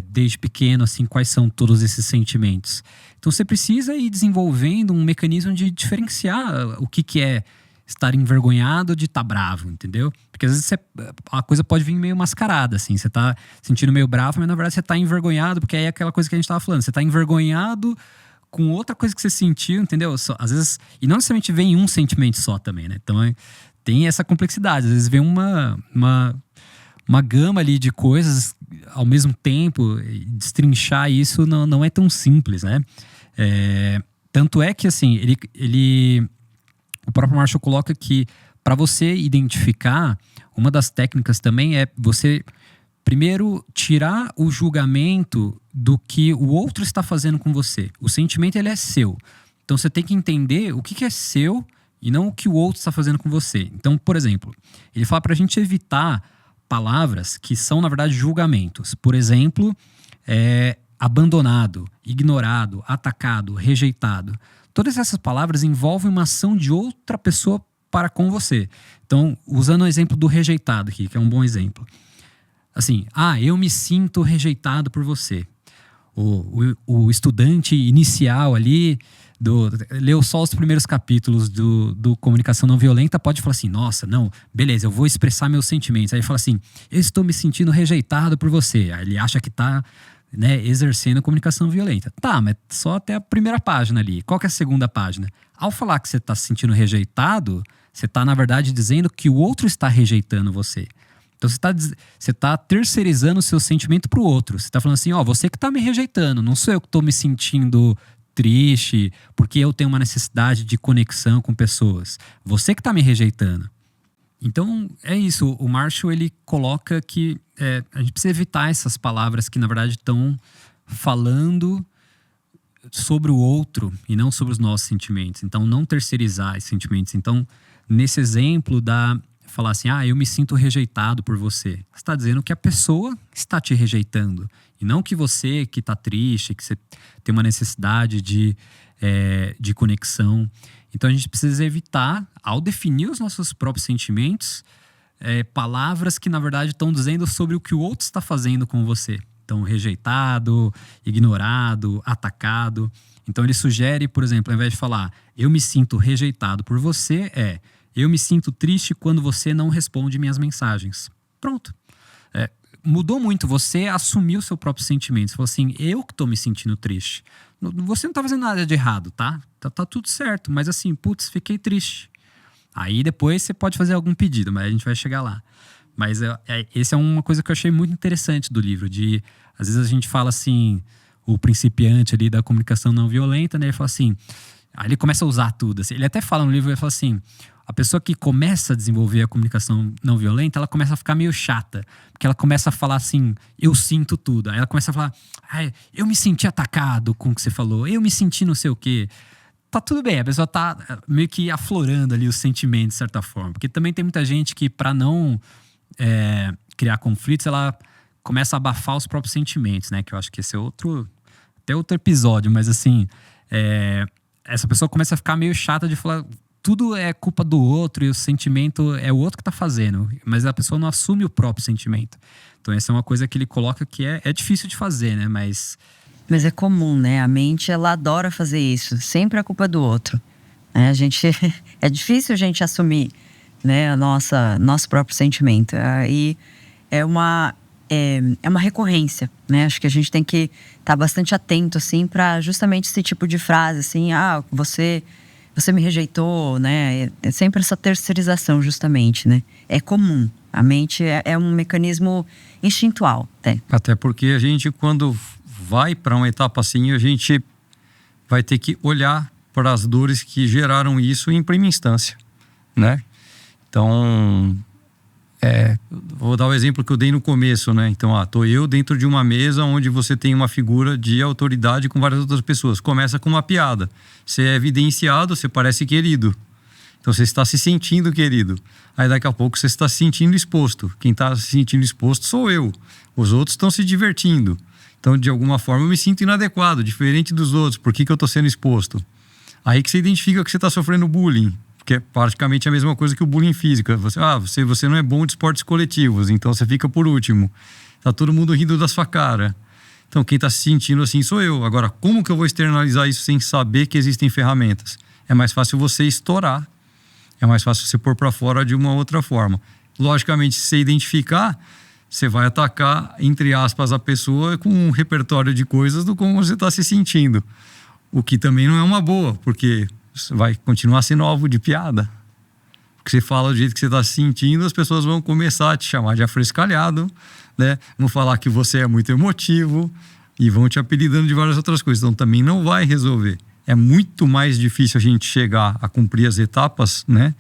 desde pequeno assim quais são todos esses sentimentos. Então você precisa ir desenvolvendo um mecanismo de diferenciar o que é estar envergonhado de estar bravo, entendeu? Porque às vezes a coisa pode vir meio mascarada, assim. Você tá sentindo meio bravo, mas na verdade você tá envergonhado, porque aí é aquela coisa que a gente tava falando. Você tá envergonhado com outra coisa que você sentiu, entendeu? Às vezes, e não necessariamente vem um sentimento só também, né? Então tem essa complexidade. Às vezes vem uma gama ali de coisas ao mesmo tempo. Destrinchar isso não é tão simples, né? Tanto é que, assim, o próprio Marshall coloca que para você identificar, uma das técnicas também é você primeiro tirar o julgamento do que o outro está fazendo com você. O sentimento, ele é seu. Então você tem que entender o que é seu e não o que o outro está fazendo com você. Então, por exemplo, ele fala para a gente evitar palavras que são, na verdade, julgamentos. Por exemplo, abandonado, ignorado, atacado, rejeitado. Todas essas palavras envolvem uma ação de outra pessoa para com você. Então, usando o exemplo do rejeitado aqui, que é um bom exemplo. Assim, eu me sinto rejeitado por você. O estudante inicial ali leu só os primeiros capítulos do Comunicação Não Violenta, pode falar assim, nossa, não, beleza, eu vou expressar meus sentimentos. Aí fala assim, eu estou me sentindo rejeitado por você. Aí ele acha que tá, né, exercendo a comunicação violenta. Tá, mas só até a primeira página ali. Qual que é a segunda página? Ao falar que você está se sentindo rejeitado, você está, na verdade, dizendo que o outro está rejeitando você. Então você tá terceirizando o seu sentimento pro outro. Você tá falando assim, ó, você que tá me rejeitando, não sou eu que tô me sentindo triste porque eu tenho uma necessidade de conexão com pessoas. Você que tá me rejeitando. Então, é isso. O Marshall, ele coloca que a gente precisa evitar essas palavras que, na verdade, estão falando sobre o outro e não sobre os nossos sentimentos. Então, não terceirizar esses sentimentos. Então, nesse exemplo falar assim, eu me sinto rejeitado por você. Você está dizendo que a pessoa está te rejeitando. E não que você que está triste, que você tem uma necessidade de conexão. Então a gente precisa evitar, ao definir os nossos próprios sentimentos, palavras que na verdade estão dizendo sobre o que o outro está fazendo com você. Então, rejeitado, ignorado, atacado. Então ele sugere, por exemplo, ao invés de falar eu me sinto rejeitado por você, eu me sinto triste quando você não responde minhas mensagens. Pronto. Mudou muito. Você assumiu o seu próprio sentimento. Você falou assim, eu que tô me sentindo triste. Você não tá fazendo nada de errado, tá? Tá tudo certo. Mas assim, fiquei triste. Aí depois você pode fazer algum pedido, mas a gente vai chegar lá. Mas essa é uma coisa que eu achei muito interessante do livro. Às vezes a gente fala assim, o principiante ali da comunicação não violenta, né? Ele fala assim, aí ele começa a usar tudo. Assim. Ele até fala no livro, ele fala assim, a pessoa que começa a desenvolver a comunicação não violenta, ela começa a ficar meio chata. Porque ela começa a falar assim, eu sinto tudo. Aí ela começa a falar, eu me senti atacado com o que você falou. Eu me senti não sei o quê. Tá tudo bem, a pessoa tá meio que aflorando ali os sentimentos de certa forma. Porque também tem muita gente que para não criar conflitos, ela começa a abafar os próprios sentimentos, né? Que eu acho que esse é até outro episódio. Mas assim, essa pessoa começa a ficar meio chata de falar... Tudo é culpa do outro e o sentimento é o outro que tá fazendo. Mas a pessoa não assume o próprio sentimento. Então essa é uma coisa que ele coloca que é difícil de fazer, né? Mas é comum, né? A mente, ela adora fazer isso. Sempre a culpa é do outro. É difícil a gente assumir, né, nosso próprio sentimento. E é uma recorrência, né? Acho que a gente tem que estar bastante atento, assim, para justamente esse tipo de frase, assim, você me rejeitou, né? É sempre essa terceirização, justamente, né? É comum. A mente é um mecanismo instintual, até. Até porque a gente, quando vai para uma etapa assim, a gente vai ter que olhar para as dores que geraram isso em primeira instância, né? Então, vou dar o exemplo que eu dei no começo, né? Então, tô eu dentro de uma mesa onde você tem uma figura de autoridade com várias outras pessoas. Começa com uma piada. Você é evidenciado, você parece querido. Então, você está se sentindo querido. Aí, daqui a pouco, você está se sentindo exposto. Quem está se sentindo exposto sou eu. Os outros estão se divertindo. Então, de alguma forma, eu me sinto inadequado, diferente dos outros. Por que eu estou sendo exposto? Aí que você identifica que você está sofrendo bullying. Que é praticamente a mesma coisa que o bullying físico. Você não é bom de esportes coletivos, então você fica por último. Tá todo mundo rindo da sua cara. Então quem tá se sentindo assim sou eu. Agora, como que eu vou externalizar isso sem saber que existem ferramentas? É mais fácil você estourar. É mais fácil você pôr para fora de uma outra forma. Logicamente, se você identificar, você vai atacar, entre aspas, a pessoa com um repertório de coisas do como você está se sentindo. O que também não é uma boa, porque... vai continuar sendo alvo de piada. Porque você fala do jeito que você está se sentindo, as pessoas vão começar a te chamar de afrescalhado, né? Vão falar que você é muito emotivo e vão te apelidando de várias outras coisas. Então também não vai resolver. É muito mais difícil a gente chegar a cumprir as etapas, né?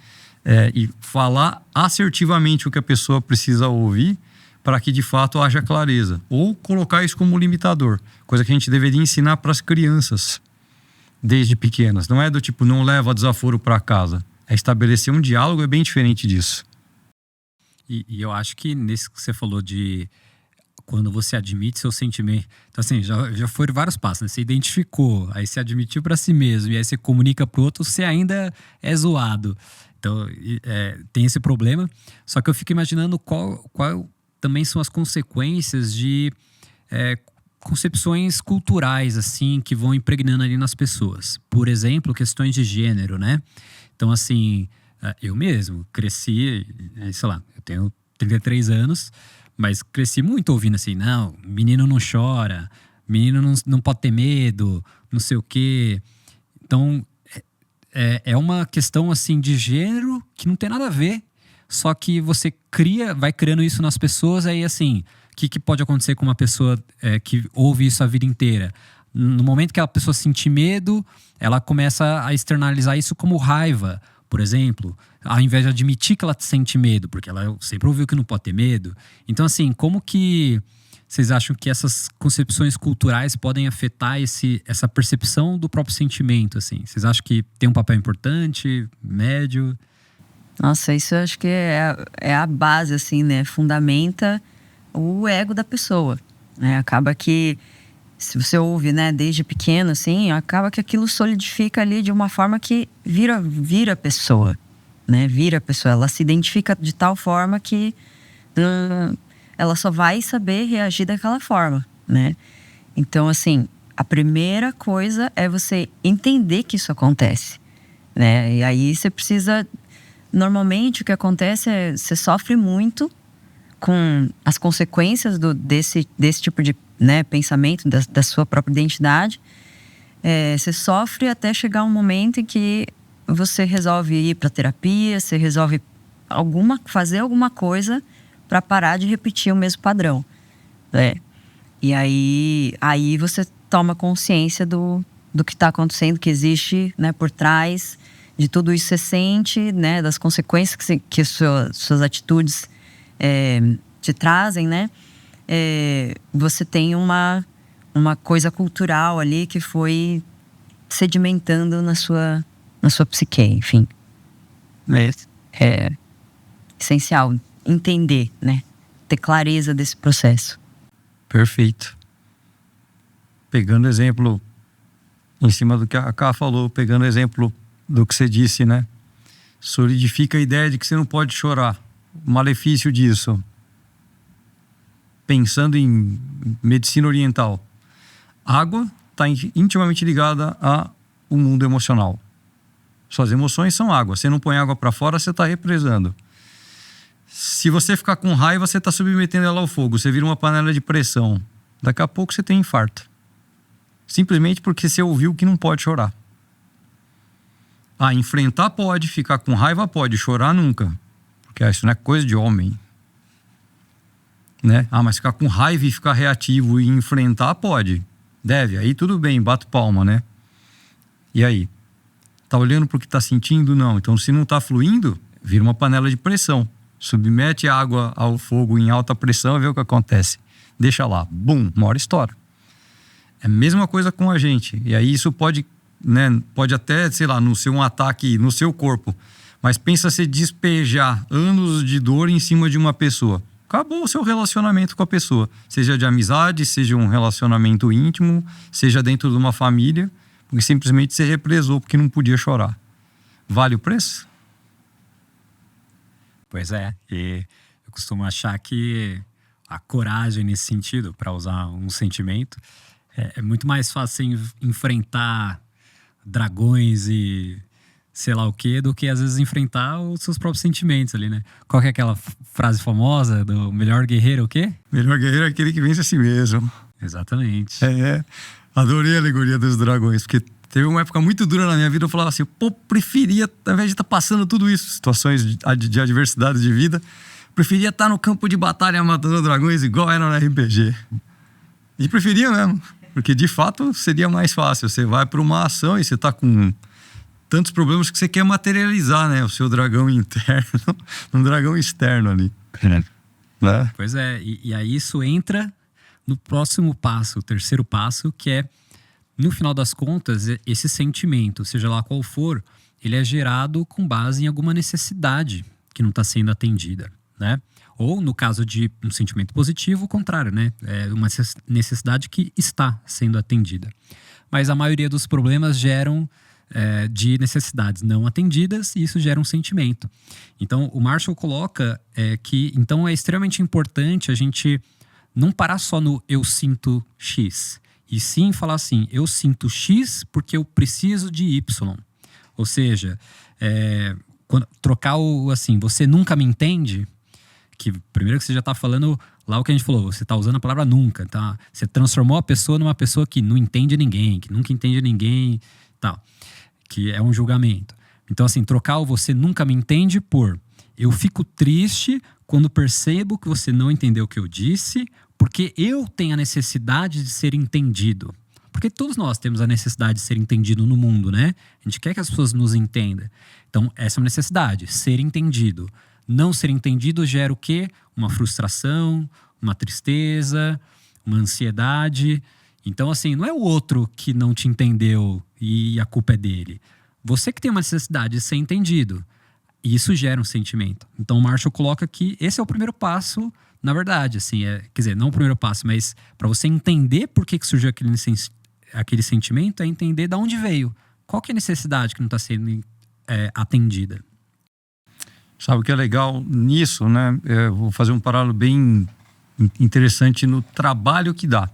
E falar assertivamente o que a pessoa precisa ouvir para que de fato haja clareza. Ou colocar isso como limitador. Coisa que a gente deveria ensinar para as crianças. Desde pequenas. Não é do tipo, não leva desaforo para casa. É estabelecer um diálogo, é bem diferente disso. E eu acho que nesse que você falou de quando você admite seu sentimento. Então assim, já foram vários passos, né? Você identificou, aí você admitiu para si mesmo, e aí você comunica pro outro, você ainda é zoado. Então tem esse problema. Só que eu fico imaginando qual também são as consequências de... concepções culturais, assim, que vão impregnando ali nas pessoas. Por exemplo, questões de gênero, né? Então, assim, eu mesmo cresci, sei lá, eu tenho 33 anos, mas cresci muito ouvindo assim, não, menino não chora, menino não pode ter medo, não sei o quê. Então, é uma questão, assim, de gênero que não tem nada a ver, só que você vai criando isso nas pessoas, aí, assim, o que pode acontecer com uma pessoa que ouve isso a vida inteira? No momento que a pessoa sentir medo, ela começa a externalizar isso como raiva, por exemplo, ao invés de admitir que ela sente medo, porque ela sempre ouviu que não pode ter medo. Então, assim, como que vocês acham que essas concepções culturais podem afetar essa percepção do próprio sentimento, assim? Vocês acham que tem um papel importante, médio? Nossa, isso eu acho que é a base, assim, né? Fundamenta o ego da pessoa, né? Acaba que, se você ouve, né, desde pequeno, assim, acaba que aquilo solidifica ali de uma forma que vira pessoa, né? Vira pessoa. Ela se identifica de tal forma que ela só vai saber reagir daquela forma, né? Então, assim, a primeira coisa é você entender que isso acontece, né? E aí você precisa... Normalmente, o que acontece é você sofre muito com as consequências desse tipo de, né, pensamento, da sua própria identidade. Você sofre até chegar um momento em que você resolve ir para terapia, você resolve fazer alguma coisa para parar de repetir o mesmo padrão, né? E aí você toma consciência do que está acontecendo, que existe, né, por trás de tudo isso. Você sente, né, das consequências que suas atitudes te trazem, né? Você tem uma coisa cultural ali que foi sedimentando na sua psique, enfim. É essencial entender, né? Ter clareza desse processo. Perfeito. Pegando exemplo em cima do que a Ká falou, pegando exemplo do que você disse, né? Solidifica a ideia de que você não pode chorar. O malefício disso. Pensando em medicina oriental. A água está intimamente ligada ao mundo emocional. Suas emoções são água. Você não põe água para fora, você está represando. Se você ficar com raiva, você está submetendo ela ao fogo. Você vira uma panela de pressão. Daqui a pouco você tem infarto. Simplesmente porque você ouviu que não pode chorar. Enfrentar pode, ficar com raiva pode, chorar nunca. Porque isso não é coisa de homem. Né? Mas ficar com raiva e ficar reativo e enfrentar pode. Deve, aí tudo bem, bato palma, né? E aí? Tá olhando pro que tá sentindo? Não. Então, se não tá fluindo, vira uma panela de pressão. Submete a água ao fogo em alta pressão e vê o que acontece. Deixa lá, bum, uma hora estoura. É a mesma coisa com a gente. E aí isso pode, né, pode até, sei lá, não ser um ataque no seu corpo. Mas pensa se despejar anos de dor em cima de uma pessoa. Acabou o seu relacionamento com a pessoa. Seja de amizade, seja um relacionamento íntimo, seja dentro de uma família. Porque simplesmente você represou porque não podia chorar. Vale o preço? Pois é, e eu costumo achar que a coragem nesse sentido, para usar um sentimento, é muito mais fácil enfrentar dragões e sei lá o quê, do que às vezes enfrentar os seus próprios sentimentos ali, né? Qual que é aquela frase famosa do melhor guerreiro, o quê? Melhor guerreiro é aquele que vence a si mesmo. Exatamente. Adorei a alegoria dos dragões, porque teve uma época muito dura na minha vida, eu falava assim, preferia, ao invés de estar passando tudo isso, situações de adversidade de vida, preferia estar no campo de batalha matando dragões igual era no RPG. E preferia mesmo, porque de fato seria mais fácil. Você vai para uma ação e você está com tantos problemas que você quer materializar, né? O seu dragão interno num dragão externo ali. Né? Pois é, e aí isso entra no próximo passo, o terceiro passo, que é, no final das contas, esse sentimento, seja lá qual for, ele é gerado com base em alguma necessidade que não está sendo atendida, né? Ou, no caso de um sentimento positivo, o contrário, né? É uma necessidade que está sendo atendida. Mas a maioria dos problemas geram de necessidades não atendidas e isso gera um sentimento. Então, o Marshall coloca que então é extremamente importante a gente não parar só no eu sinto X. E sim falar assim, eu sinto X porque eu preciso de Y. Ou seja, trocar o assim, você nunca me entende, que primeiro que você já está falando lá o que a gente falou, você está usando a palavra nunca, tá? Você transformou a pessoa numa pessoa que não entende ninguém, que nunca entende ninguém, tal, que é um julgamento. Então assim, trocar o você nunca me entende por eu fico triste quando percebo que você não entendeu o que eu disse, porque eu tenho a necessidade de ser entendido. Porque todos nós temos a necessidade de ser entendido no mundo, né? A gente quer que as pessoas nos entendam. Então, essa é uma necessidade, ser entendido. Não ser entendido gera o quê? Uma frustração, uma tristeza, uma ansiedade. Então, assim, não é o outro que não te entendeu e a culpa é dele. Você que tem uma necessidade de ser entendido. E isso gera um sentimento. Então, o Marshall coloca que esse é o primeiro passo, na verdade. Assim, quer dizer, não o primeiro passo, mas para você entender por que surgiu aquele sentimento, é entender de onde veio. Qual que é a necessidade que não está sendo atendida. Sabe o que é legal nisso, né? Vou fazer um paralelo bem interessante no trabalho que dá.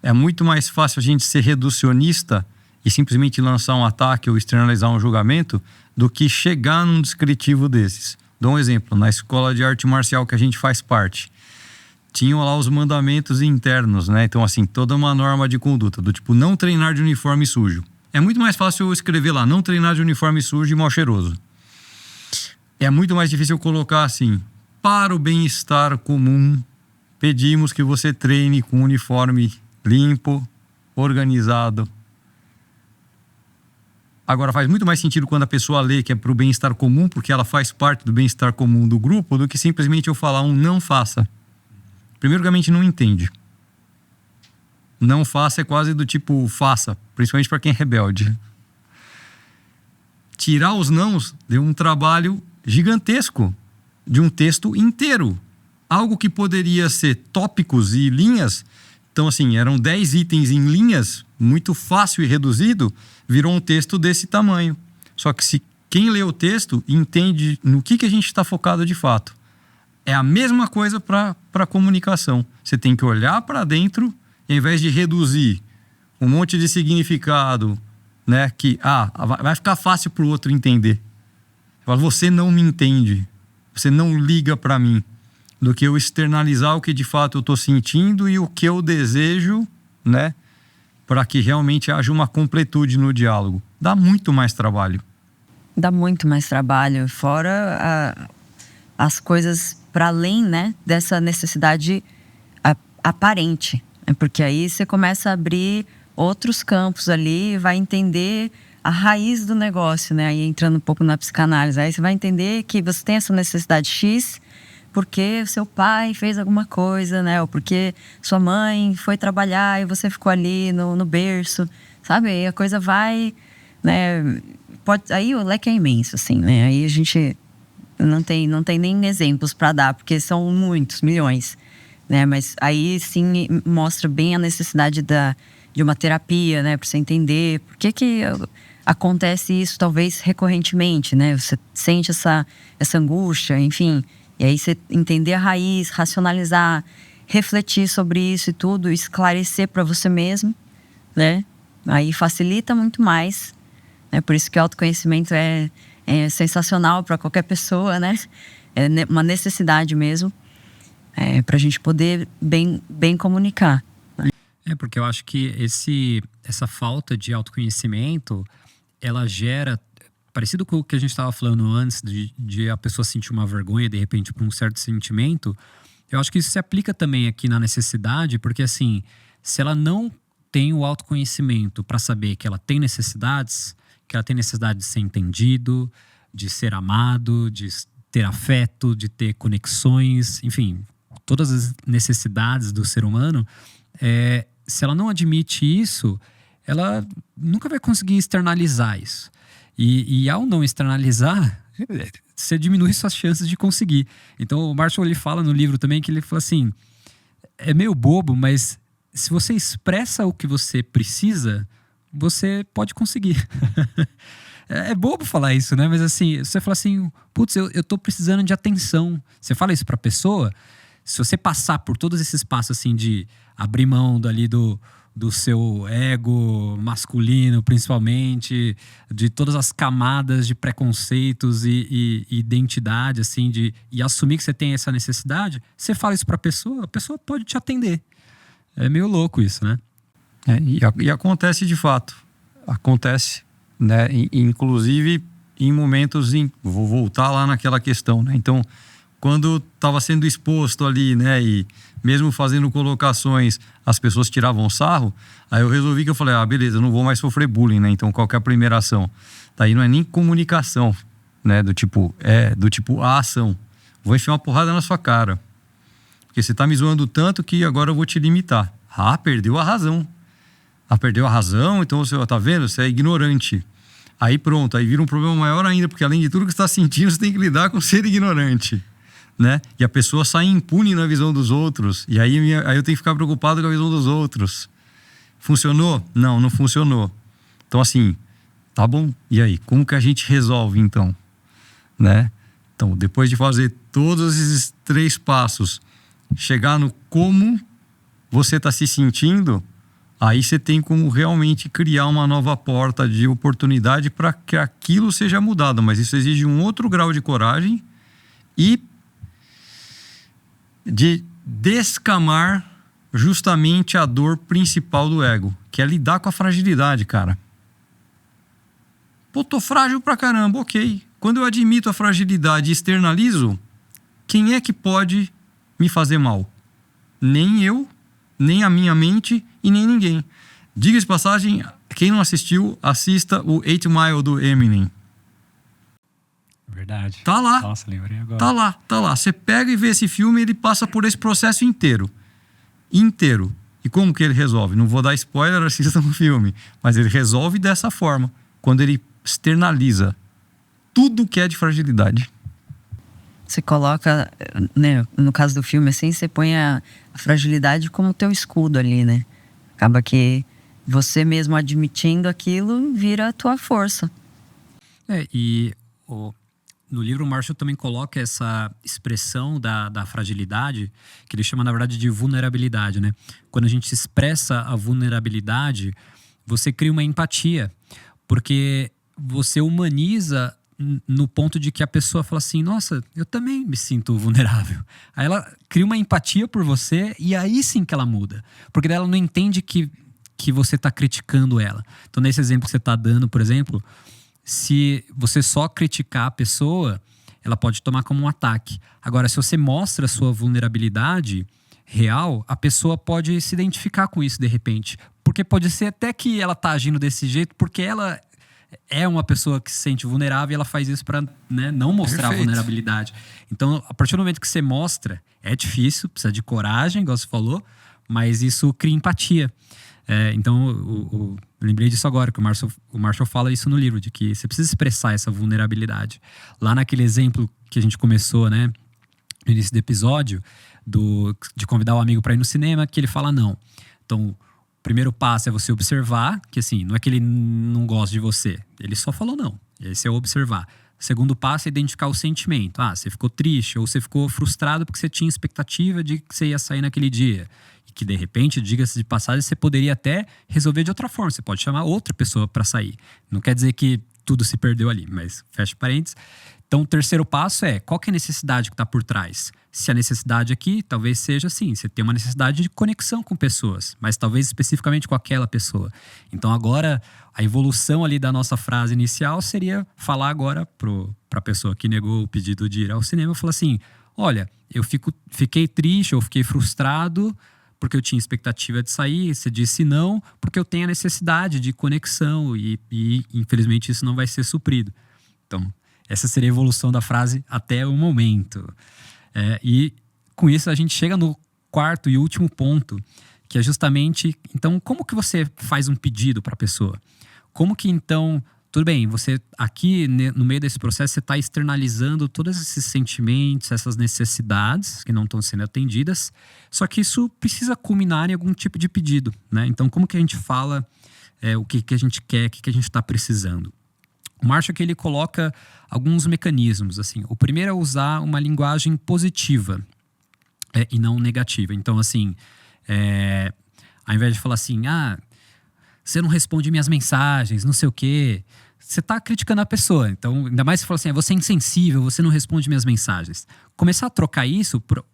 É muito mais fácil a gente ser reducionista e simplesmente lançar um ataque ou externalizar um julgamento do que chegar num descritivo desses. Dou um exemplo. Na escola de arte marcial que a gente faz parte, tinham lá os mandamentos internos, né? Então, assim, toda uma norma de conduta, do tipo, não treinar de uniforme sujo. É muito mais fácil eu escrever lá, não treinar de uniforme sujo e mal cheiroso. É muito mais difícil colocar assim, para o bem-estar comum, pedimos que você treine com um uniforme limpo, organizado. Agora, faz muito mais sentido quando a pessoa lê que é para o bem-estar comum, porque ela faz parte do bem-estar comum do grupo, do que simplesmente eu falar um não faça. Primeiro que a mente não entende. Não faça é quase do tipo faça, principalmente para quem é rebelde. Tirar os nãos deu um trabalho gigantesco de um texto inteiro. Algo que poderia ser tópicos e linhas. Então, assim, eram 10 itens em linhas, muito fácil e reduzido, virou um texto desse tamanho. Só que se quem lê o texto entende no que a gente está focado de fato. É a mesma coisa para a comunicação. Você tem que olhar para dentro, e ao invés de reduzir um monte de significado, né, que vai ficar fácil para o outro entender. Você não me entende, você não liga para mim, do que eu externalizar o que de fato eu estou sentindo e o que eu desejo, né, para que realmente haja uma completude no diálogo. Dá muito mais trabalho. Dá muito mais trabalho, fora as coisas para além, né, dessa necessidade aparente. Porque aí você começa a abrir outros campos ali, vai entender a raiz do negócio, né? Aí entrando um pouco na psicanálise, aí você vai entender que você tem essa necessidade X porque o seu pai fez alguma coisa, né? Ou porque sua mãe foi trabalhar e você ficou ali no berço, sabe? Aí a coisa vai, né? Aí o leque é imenso, assim, né? Aí a gente não tem nem exemplos para dar, porque são muitos, milhões, né? Mas aí sim mostra bem a necessidade de uma terapia, né? Para você entender por que acontece isso, talvez recorrentemente, né? Você sente essa angústia, enfim. E aí você entender a raiz, racionalizar, refletir sobre isso e tudo, esclarecer para você mesmo, né? Aí facilita muito mais, né? Por isso que o autoconhecimento é sensacional para qualquer pessoa, né? É uma necessidade mesmo, para a gente poder bem comunicar. Porque eu acho que essa falta de autoconhecimento, ela gera, parecido com o que a gente estava falando antes, de a pessoa sentir uma vergonha, de repente, por um certo sentimento, eu acho que isso se aplica também aqui na necessidade, porque assim, se ela não tem o autoconhecimento para saber que ela tem necessidades, que ela tem necessidade de ser entendido, de ser amado, de ter afeto, de ter conexões, enfim, todas as necessidades do ser humano, se ela não admite isso, ela nunca vai conseguir externalizar isso. E ao não externalizar, você diminui suas chances de conseguir. Então o Marshall, ele fala no livro também que ele fala assim, é meio bobo, mas se você expressa o que você precisa, você pode conseguir. É bobo falar isso, né? Mas assim, você fala assim, putz, eu tô precisando de atenção. Você fala isso pra pessoa, se você passar por todos esses passos assim de abrir mão do seu ego masculino, principalmente, de todas as camadas de preconceitos e identidade, assim, e assumir que você tem essa necessidade, você fala isso pra pessoa, a pessoa pode te atender. É meio louco isso, né? E acontece de fato. Acontece, né? Inclusive em momentos vou voltar lá naquela questão, né? Então, quando estava sendo exposto ali, né? E mesmo fazendo colocações, as pessoas tiravam sarro. Aí eu resolvi que eu falei, beleza, eu não vou mais sofrer bullying, né? Então, qual que é a primeira ação? Daí não é nem comunicação, né? Do tipo a ação. Vou enfiar uma porrada na sua cara. Porque você tá me zoando tanto que agora eu vou te limitar. Perdeu a razão. Perdeu a razão, então você tá vendo? Você é ignorante. Aí pronto, aí vira um problema maior ainda, porque além de tudo que você está sentindo, você tem que lidar com ser ignorante, né? E a pessoa sai impune na visão dos outros. E aí eu tenho que ficar preocupado com a visão dos outros. Funcionou? Não funcionou. Então assim, tá bom. E aí, como que a gente resolve então? Né? Então, depois de fazer todos esses 3 passos, chegar no como você está se sentindo, aí você tem como realmente criar uma nova porta de oportunidade para que aquilo seja mudado. Mas isso exige um outro grau de coragem e de descamar justamente a dor principal do ego, que é lidar com a fragilidade, cara. Tô frágil pra caramba, ok. Quando eu admito a fragilidade e externalizo, quem é que pode me fazer mal? Nem eu, nem a minha mente e nem ninguém. Diga-se de passagem, quem não assistiu, assista o 8 Mile do Eminem. Verdade. Tá lá. Nossa, lembrei agora. Tá lá. Você pega e vê esse filme, ele passa por esse processo inteiro. E como que ele resolve? Não vou dar spoiler, assista no filme. Mas ele resolve dessa forma. Quando ele externaliza tudo que é de fragilidade. Você coloca, né, no caso do filme, assim, você põe a fragilidade como teu escudo ali, né? Acaba que você mesmo admitindo aquilo vira a tua força. No livro o Marshall também coloca essa expressão da fragilidade, que ele chama na verdade de vulnerabilidade, né? Quando a gente expressa a vulnerabilidade, você cria uma empatia, porque você humaniza no ponto de que a pessoa fala assim, nossa, eu também me sinto vulnerável. Aí ela cria uma empatia por você e aí sim que ela muda. Porque daí ela não entende que você está criticando ela. Então nesse exemplo que você está dando, por exemplo, se você só criticar a pessoa, ela pode tomar como um ataque. Agora, se você mostra a sua vulnerabilidade real, a pessoa pode se identificar com isso de repente. Porque pode ser até que ela tá agindo desse jeito porque ela é uma pessoa que se sente vulnerável e ela faz isso para, né, não mostrar a vulnerabilidade. Então, a partir do momento que você mostra, é difícil, precisa de coragem, igual você falou, mas isso cria empatia. Então, eu lembrei disso agora, que o Marshall fala isso no livro, de que você precisa expressar essa vulnerabilidade. Lá naquele exemplo que a gente começou, né, no início do episódio, de convidar o amigo para ir no cinema, que ele fala não. Então, o primeiro passo é você observar, que assim, não é que ele não gosta de você, ele só falou não. Esse é o observar. O segundo passo é identificar o sentimento. Você ficou triste ou você ficou frustrado porque você tinha expectativa de que você ia sair naquele dia. E que de repente, diga-se de passagem, você poderia até resolver de outra forma. Você pode chamar outra pessoa para sair. Não quer dizer que tudo se perdeu ali, mas fecha parênteses. Então, o terceiro passo é qual que é a necessidade que está por trás? Se a necessidade aqui, talvez seja assim, você tem uma necessidade de conexão com pessoas, mas talvez especificamente com aquela pessoa. Então, agora, a evolução ali da nossa frase inicial seria falar agora para a pessoa que negou o pedido de ir ao cinema, falar assim, olha, eu fiquei triste ou fiquei frustrado porque eu tinha expectativa de sair, você disse não, porque eu tenho a necessidade de conexão e infelizmente isso não vai ser suprido. Então, essa seria a evolução da frase até o momento. E com isso a gente chega no quarto e último ponto, que é justamente, então, como que você faz um pedido para a pessoa? Como que então, tudo bem, você aqui no meio desse processo, você está externalizando todos esses sentimentos, essas necessidades que não estão sendo atendidas, só que isso precisa culminar em algum tipo de pedido, né? Então, como que a gente fala o que a gente quer, o que a gente está precisando? O Marshall, que ele coloca alguns mecanismos, assim. O primeiro é usar uma linguagem positiva. e não negativa. Então, assim, ao invés de falar assim, você não responde minhas mensagens, não sei o quê, você tá criticando a pessoa. Então, ainda mais se fala assim, você é insensível, você não responde minhas mensagens. Começar a trocar isso por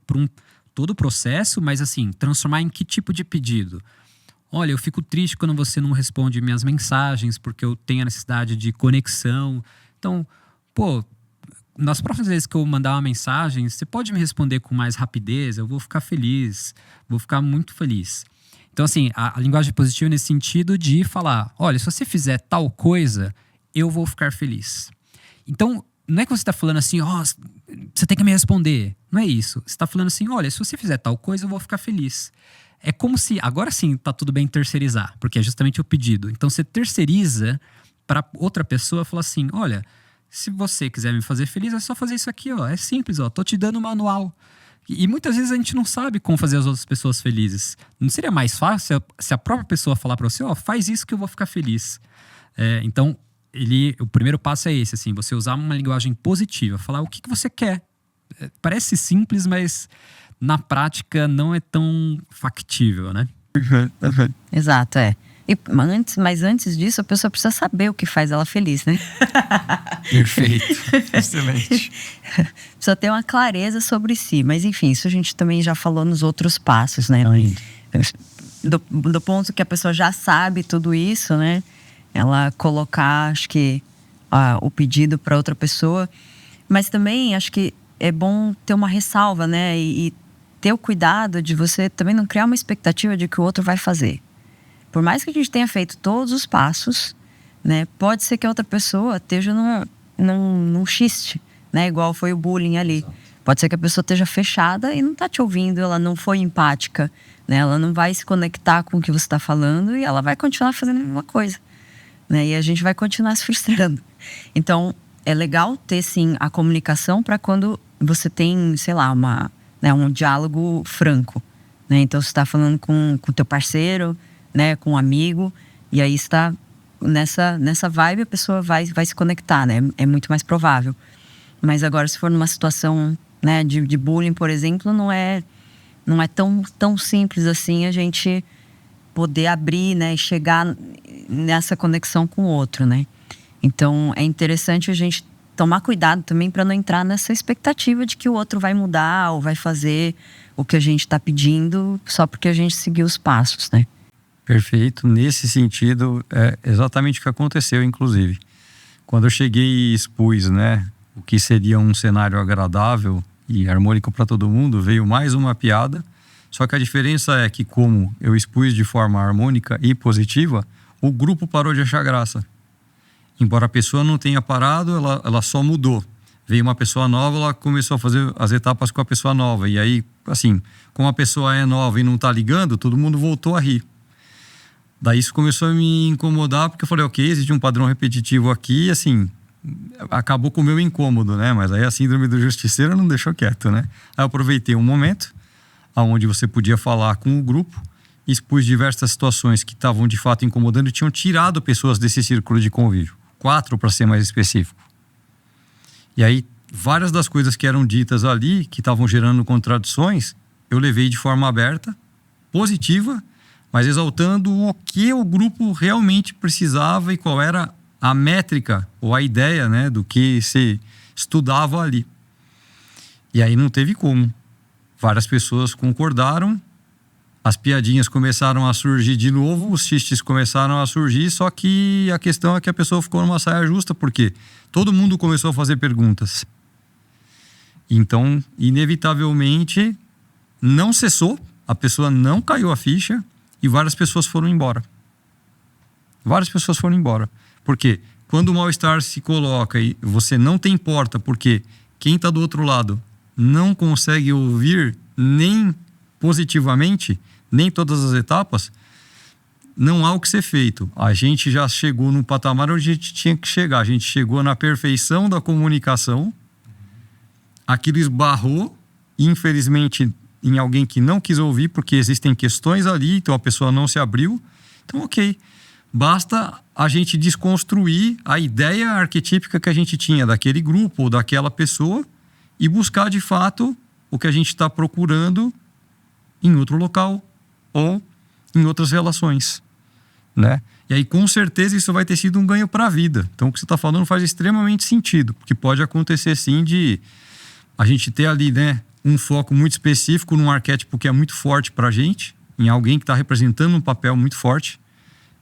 todo o processo, mas assim, transformar em que tipo de pedido? Olha, eu fico triste quando você não responde minhas mensagens, porque eu tenho a necessidade de conexão. Então, nas próximas vezes que eu mandar uma mensagem, você pode me responder com mais rapidez, eu vou ficar feliz, vou ficar muito feliz. Então, assim, a linguagem positiva nesse sentido de falar, olha, se você fizer tal coisa, eu vou ficar feliz. Então, não é que você está falando assim, você tem que me responder. Não é isso. Você está falando assim, olha, se você fizer tal coisa, eu vou ficar feliz. É como se, agora sim, tá tudo bem terceirizar, porque é justamente o pedido. Então, você terceiriza para outra pessoa, fala assim, olha, se você quiser me fazer feliz, é só fazer isso aqui, é simples, tô te dando um manual. E muitas vezes a gente não sabe como fazer as outras pessoas felizes. Não seria mais fácil se a própria pessoa falar para você, faz isso que eu vou ficar feliz. Então, o primeiro passo é esse, assim, você usar uma linguagem positiva, falar o que você quer. Parece simples, mas na prática não é tão factível, né? Exato, Mas antes disso, a pessoa precisa saber o que faz ela feliz, né? Perfeito. Excelente. Precisa ter uma clareza sobre si. Mas enfim, isso a gente também já falou nos outros passos, né? Do ponto que a pessoa já sabe tudo isso, né? Ela colocar, acho que, o pedido para outra pessoa. Mas também acho que é bom ter uma ressalva, né? E ter o cuidado de você também não criar uma expectativa de que o outro vai fazer. Por mais que a gente tenha feito todos os passos, né? Pode ser que a outra pessoa esteja num xiste, né? Igual foi o bullying ali. Pode ser que a pessoa esteja fechada e não está te ouvindo, ela não foi empática, né? Ela não vai se conectar com o que você está falando e ela vai continuar fazendo a mesma coisa, né? E a gente vai continuar se frustrando. Então, é legal ter, sim, a comunicação para quando você tem, sei lá, um diálogo franco, né? Então, você está falando com o teu parceiro, né, com um amigo, e aí está nessa vibe, a pessoa vai se conectar, né? É muito mais provável. Mas agora, se for numa situação, né, de bullying, por exemplo, não é tão simples assim a gente poder abrir, né, e chegar nessa conexão com o outro, né? Então, é interessante a gente tomar cuidado também para não entrar nessa expectativa de que o outro vai mudar ou vai fazer o que a gente está pedindo só porque a gente seguiu os passos, né? Perfeito. Nesse sentido, é exatamente o que aconteceu, inclusive. Quando eu cheguei e expus, né, o que seria um cenário agradável e harmônico para todo mundo, veio mais uma piada. Só que a diferença é que, como eu expus de forma harmônica e positiva, o grupo parou de achar graça. Embora a pessoa não tenha parado, ela só mudou. Veio uma pessoa nova, ela começou a fazer as etapas com a pessoa nova. E aí, assim, como a pessoa é nova e não está ligando, todo mundo voltou a rir. Daí isso começou a me incomodar, porque eu falei, ok, existe um padrão repetitivo aqui, assim, acabou com o meu incômodo, né? Mas aí a síndrome do justiceiro não deixou quieto, né? Aí eu aproveitei um momento onde você podia falar com o grupo, expus diversas situações que estavam de fato incomodando e tinham tirado pessoas desse círculo de convívio. 4 para ser mais específico. E aí, várias das coisas que eram ditas ali, que estavam gerando contradições, eu levei de forma aberta, positiva, mas exaltando o que o grupo realmente precisava e qual era a métrica ou a ideia, né, do que se estudava ali. E aí não teve como. Várias pessoas concordaram, as piadinhas começaram a surgir de novo, os xistes começaram a surgir, só que a questão é que a pessoa ficou numa saia justa, porque todo mundo começou a fazer perguntas. Então, inevitavelmente, não cessou, a pessoa não caiu a ficha, e várias pessoas foram embora. Várias pessoas foram embora. Porque quando o mal-estar se coloca e você não tem porta, porque quem está do outro lado não consegue ouvir nem positivamente, nem todas as etapas, não há o que ser feito. A gente já chegou no patamar onde a gente tinha que chegar. A gente chegou na perfeição da comunicação, aquilo esbarrou, infelizmente, em alguém que não quis ouvir, porque existem questões ali, então a pessoa não se abriu. Então, ok. Basta a gente desconstruir a ideia arquetípica que a gente tinha daquele grupo ou daquela pessoa e buscar, de fato, o que a gente está procurando em outro local ou em outras relações, né? E aí, com certeza, isso vai ter sido um ganho para a vida. Então, o que você está falando faz extremamente sentido, porque pode acontecer, sim, de a gente ter ali, né, um foco muito específico num arquétipo que é muito forte para a gente, em alguém que está representando um papel muito forte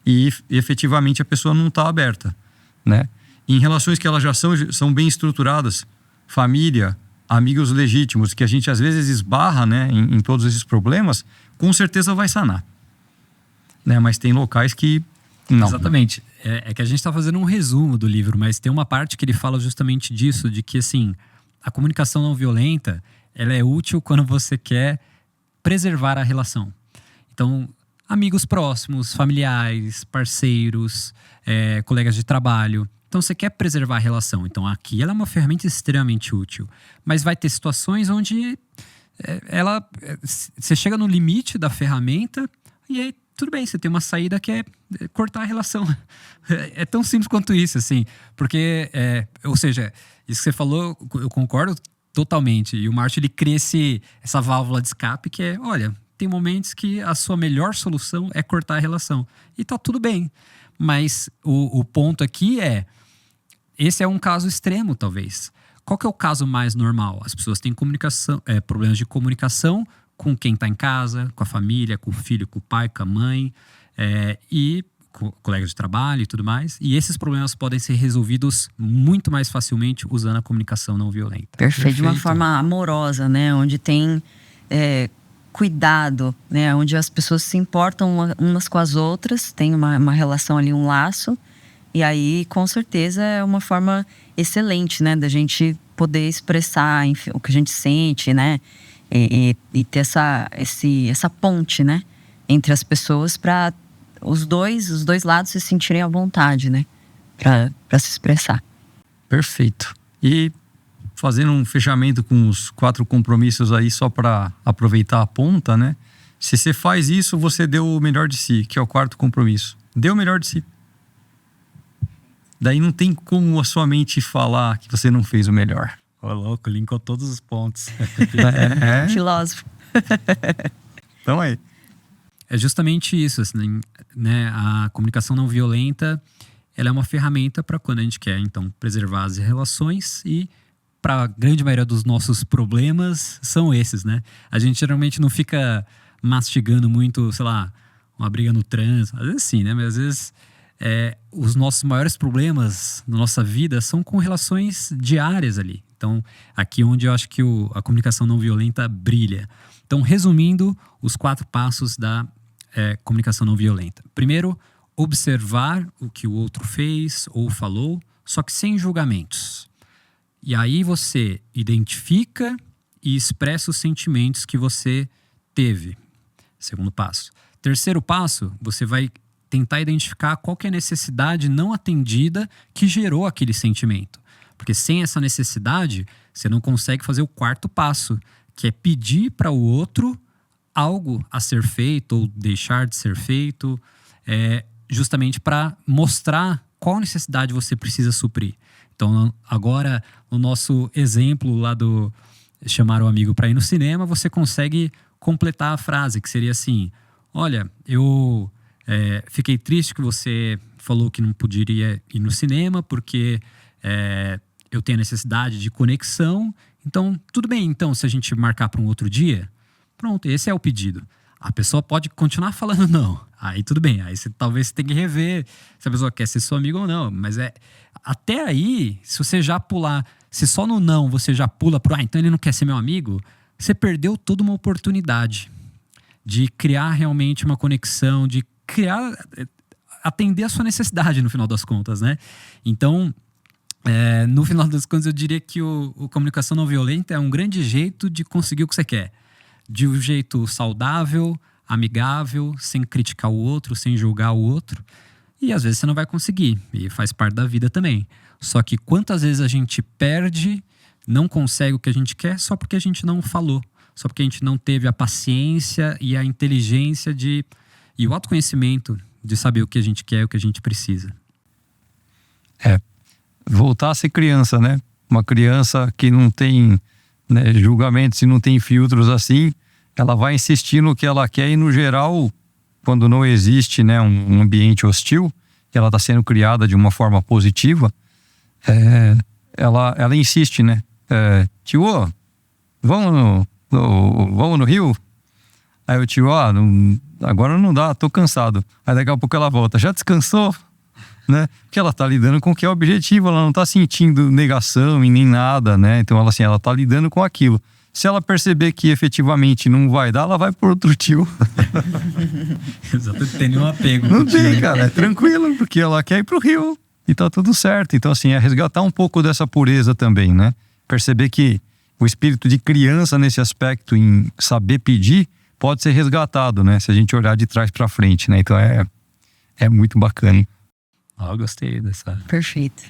e efetivamente a pessoa não está aberta, né? Em relações que elas já são bem estruturadas, família, amigos legítimos, que a gente às vezes esbarra, né, em todos esses problemas, com certeza vai sanar, né? Mas tem locais que não. Exatamente. É que a gente está fazendo um resumo do livro, mas tem uma parte que ele fala justamente disso, de que assim, a comunicação não violenta, ela é útil quando você quer preservar a relação. Então, amigos próximos, familiares, parceiros, colegas de trabalho. Então, você quer preservar a relação. Então, aqui ela é uma ferramenta extremamente útil. Mas vai ter situações onde você chega no limite da ferramenta e aí tudo bem, você tem uma saída que é cortar a relação. É tão simples quanto isso, assim. Porque, ou seja, isso que você falou, eu concordo totalmente. E o Marshall, ele cria essa válvula de escape que é, olha, tem momentos que a sua melhor solução é cortar a relação. E tá tudo bem. Mas o ponto aqui esse é um caso extremo, talvez. Qual que é o caso mais normal? As pessoas têm problemas de comunicação com quem está em casa, com a família, com o filho, com o pai, com a mãe, e com colegas de trabalho e tudo mais. E esses problemas podem ser resolvidos muito mais facilmente usando a comunicação não violenta. Perfeito. De uma forma amorosa, né? Onde tem cuidado, né? Onde as pessoas se importam umas com as outras, tem uma relação ali, um laço. E aí, com certeza, é uma forma excelente, né? Da gente poder expressar, enfim, o que a gente sente, né? E ter essa ponte, né, entre as pessoas para os dois lados se sentirem à vontade, né, para se expressar. Perfeito. E fazendo um fechamento com os 4 compromissos aí, só para aproveitar a ponta, né? Se você faz isso, você deu o melhor de si, que é o 4º compromisso. Deu o melhor de si. Daí não tem como a sua mente falar que você não fez o melhor. Ô, louco, linkou todos os pontos. Filósofo. Então aí. É justamente isso, assim, né? A comunicação não violenta, ela é uma ferramenta para quando a gente quer, então, preservar as relações e para a grande maioria dos nossos problemas são esses, né? A gente geralmente não fica mastigando muito, sei lá, uma briga no trânsito. Às vezes sim, né? Mas às vezes os nossos maiores problemas na nossa vida são com relações diárias ali. Então, aqui onde eu acho que a comunicação não violenta brilha. Então, resumindo, os 4 passos da comunicação não violenta. Primeiro, observar o que o outro fez ou falou, só que sem julgamentos. E aí você identifica e expressa os sentimentos que você teve. Segundo passo. Terceiro passo, você vai tentar identificar qual que é a necessidade não atendida que gerou aquele sentimento. Porque sem essa necessidade, você não consegue fazer o 4º passo, que é pedir para o outro algo a ser feito ou deixar de ser feito, justamente para mostrar qual necessidade você precisa suprir. Então, agora, no nosso exemplo lá do chamar o amigo para ir no cinema, você consegue completar a frase, que seria assim: olha, eu fiquei triste que você falou que não poderia ir no cinema porque eu tenho a necessidade de conexão. Então, tudo bem, então, se a gente marcar para um outro dia, pronto, esse é o pedido. A pessoa pode continuar falando não. Aí tudo bem, aí talvez você tenha que rever se a pessoa quer ser seu amigo ou não. Mas até aí, se você já pular, se só no não você já pula pro então ele não quer ser meu amigo, você perdeu toda uma oportunidade de criar realmente uma conexão, de atender a sua necessidade no final das contas, né? Então, no final das contas, eu diria que o comunicação não violenta é um grande jeito de conseguir o que você quer. De um jeito saudável, amigável, sem criticar o outro, sem julgar o outro. E às vezes você não vai conseguir, e faz parte da vida também. Só que quantas vezes a gente perde, não consegue o que a gente quer só porque a gente não falou. Só porque a gente não teve a paciência e a inteligência e o autoconhecimento de saber o que a gente quer e o que a gente precisa. Voltar a ser criança, né? Uma criança que não tem né, julgamento, se não tem filtros assim, ela vai insistir no que ela quer e, no geral, quando não existe, né, um ambiente hostil, ela está sendo criada de uma forma positiva, ela insiste, né? Tio, vamos no Rio? Aí o tio, agora não dá, tô cansado. Aí daqui a pouco ela volta, já descansou? Né? Porque ela tá lidando com o que é objetivo, ela não tá sentindo negação e nem nada, né? Então ela tá lidando com aquilo. Se ela perceber que efetivamente não vai dar, ela vai por outro tio. Exato, não tem nenhum apego. Não tem, cara, é tranquilo, porque ela quer ir pro Rio e tá tudo certo. Então, assim, é resgatar um pouco dessa pureza também, né? Perceber que o espírito de criança nesse aspecto, em saber pedir, pode ser resgatado, né? Se a gente olhar de trás para frente, né? Então é muito bacana. Eu gostei dessa. Perfeito.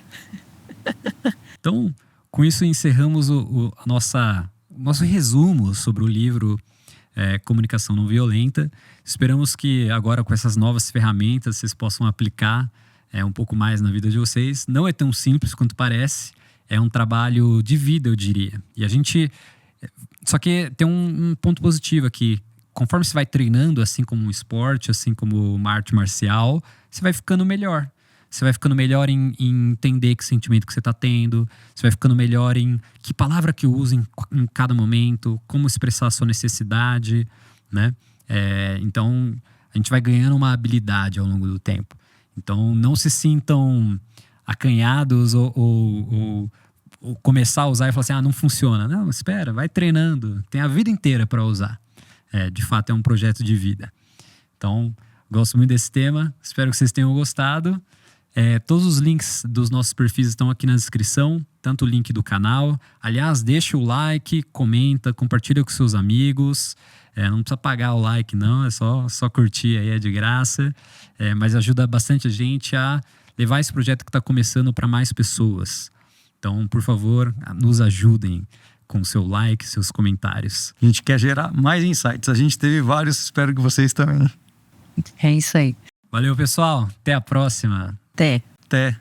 Então, com isso encerramos o nosso resumo sobre o livro Comunicação Não Violenta. Esperamos que agora, com essas novas ferramentas, vocês possam aplicar um pouco mais na vida de vocês. Não é tão simples quanto parece. É um trabalho de vida, eu diria. E a gente... Só que tem um ponto positivo aqui. Conforme você vai treinando, assim como um esporte, assim como uma arte marcial, você vai ficando melhor. Você vai ficando melhor em entender que sentimento que você está tendo. Você vai ficando melhor em que palavra que usa em cada momento, como expressar a sua necessidade, né? Então, a gente vai ganhando uma habilidade ao longo do tempo. Então, não se sintam acanhados ou começar a usar e falar assim, não funciona. Não, espera, vai treinando. Tem a vida inteira para usar. De fato, é um projeto de vida. Então, gosto muito desse tema. Espero que vocês tenham gostado. Todos os links dos nossos perfis estão aqui na descrição, tanto o link do canal. Aliás, deixa o like, comenta, compartilha com seus amigos. Não precisa pagar o like, não, é só curtir aí, é de graça. Mas ajuda bastante a gente a levar esse projeto que está começando para mais pessoas. Então, por favor, nos ajudem com seu like, seus comentários. A gente quer gerar mais insights. A gente teve vários, espero que vocês também. É isso aí. Valeu, pessoal. Até a próxima. Até. Até.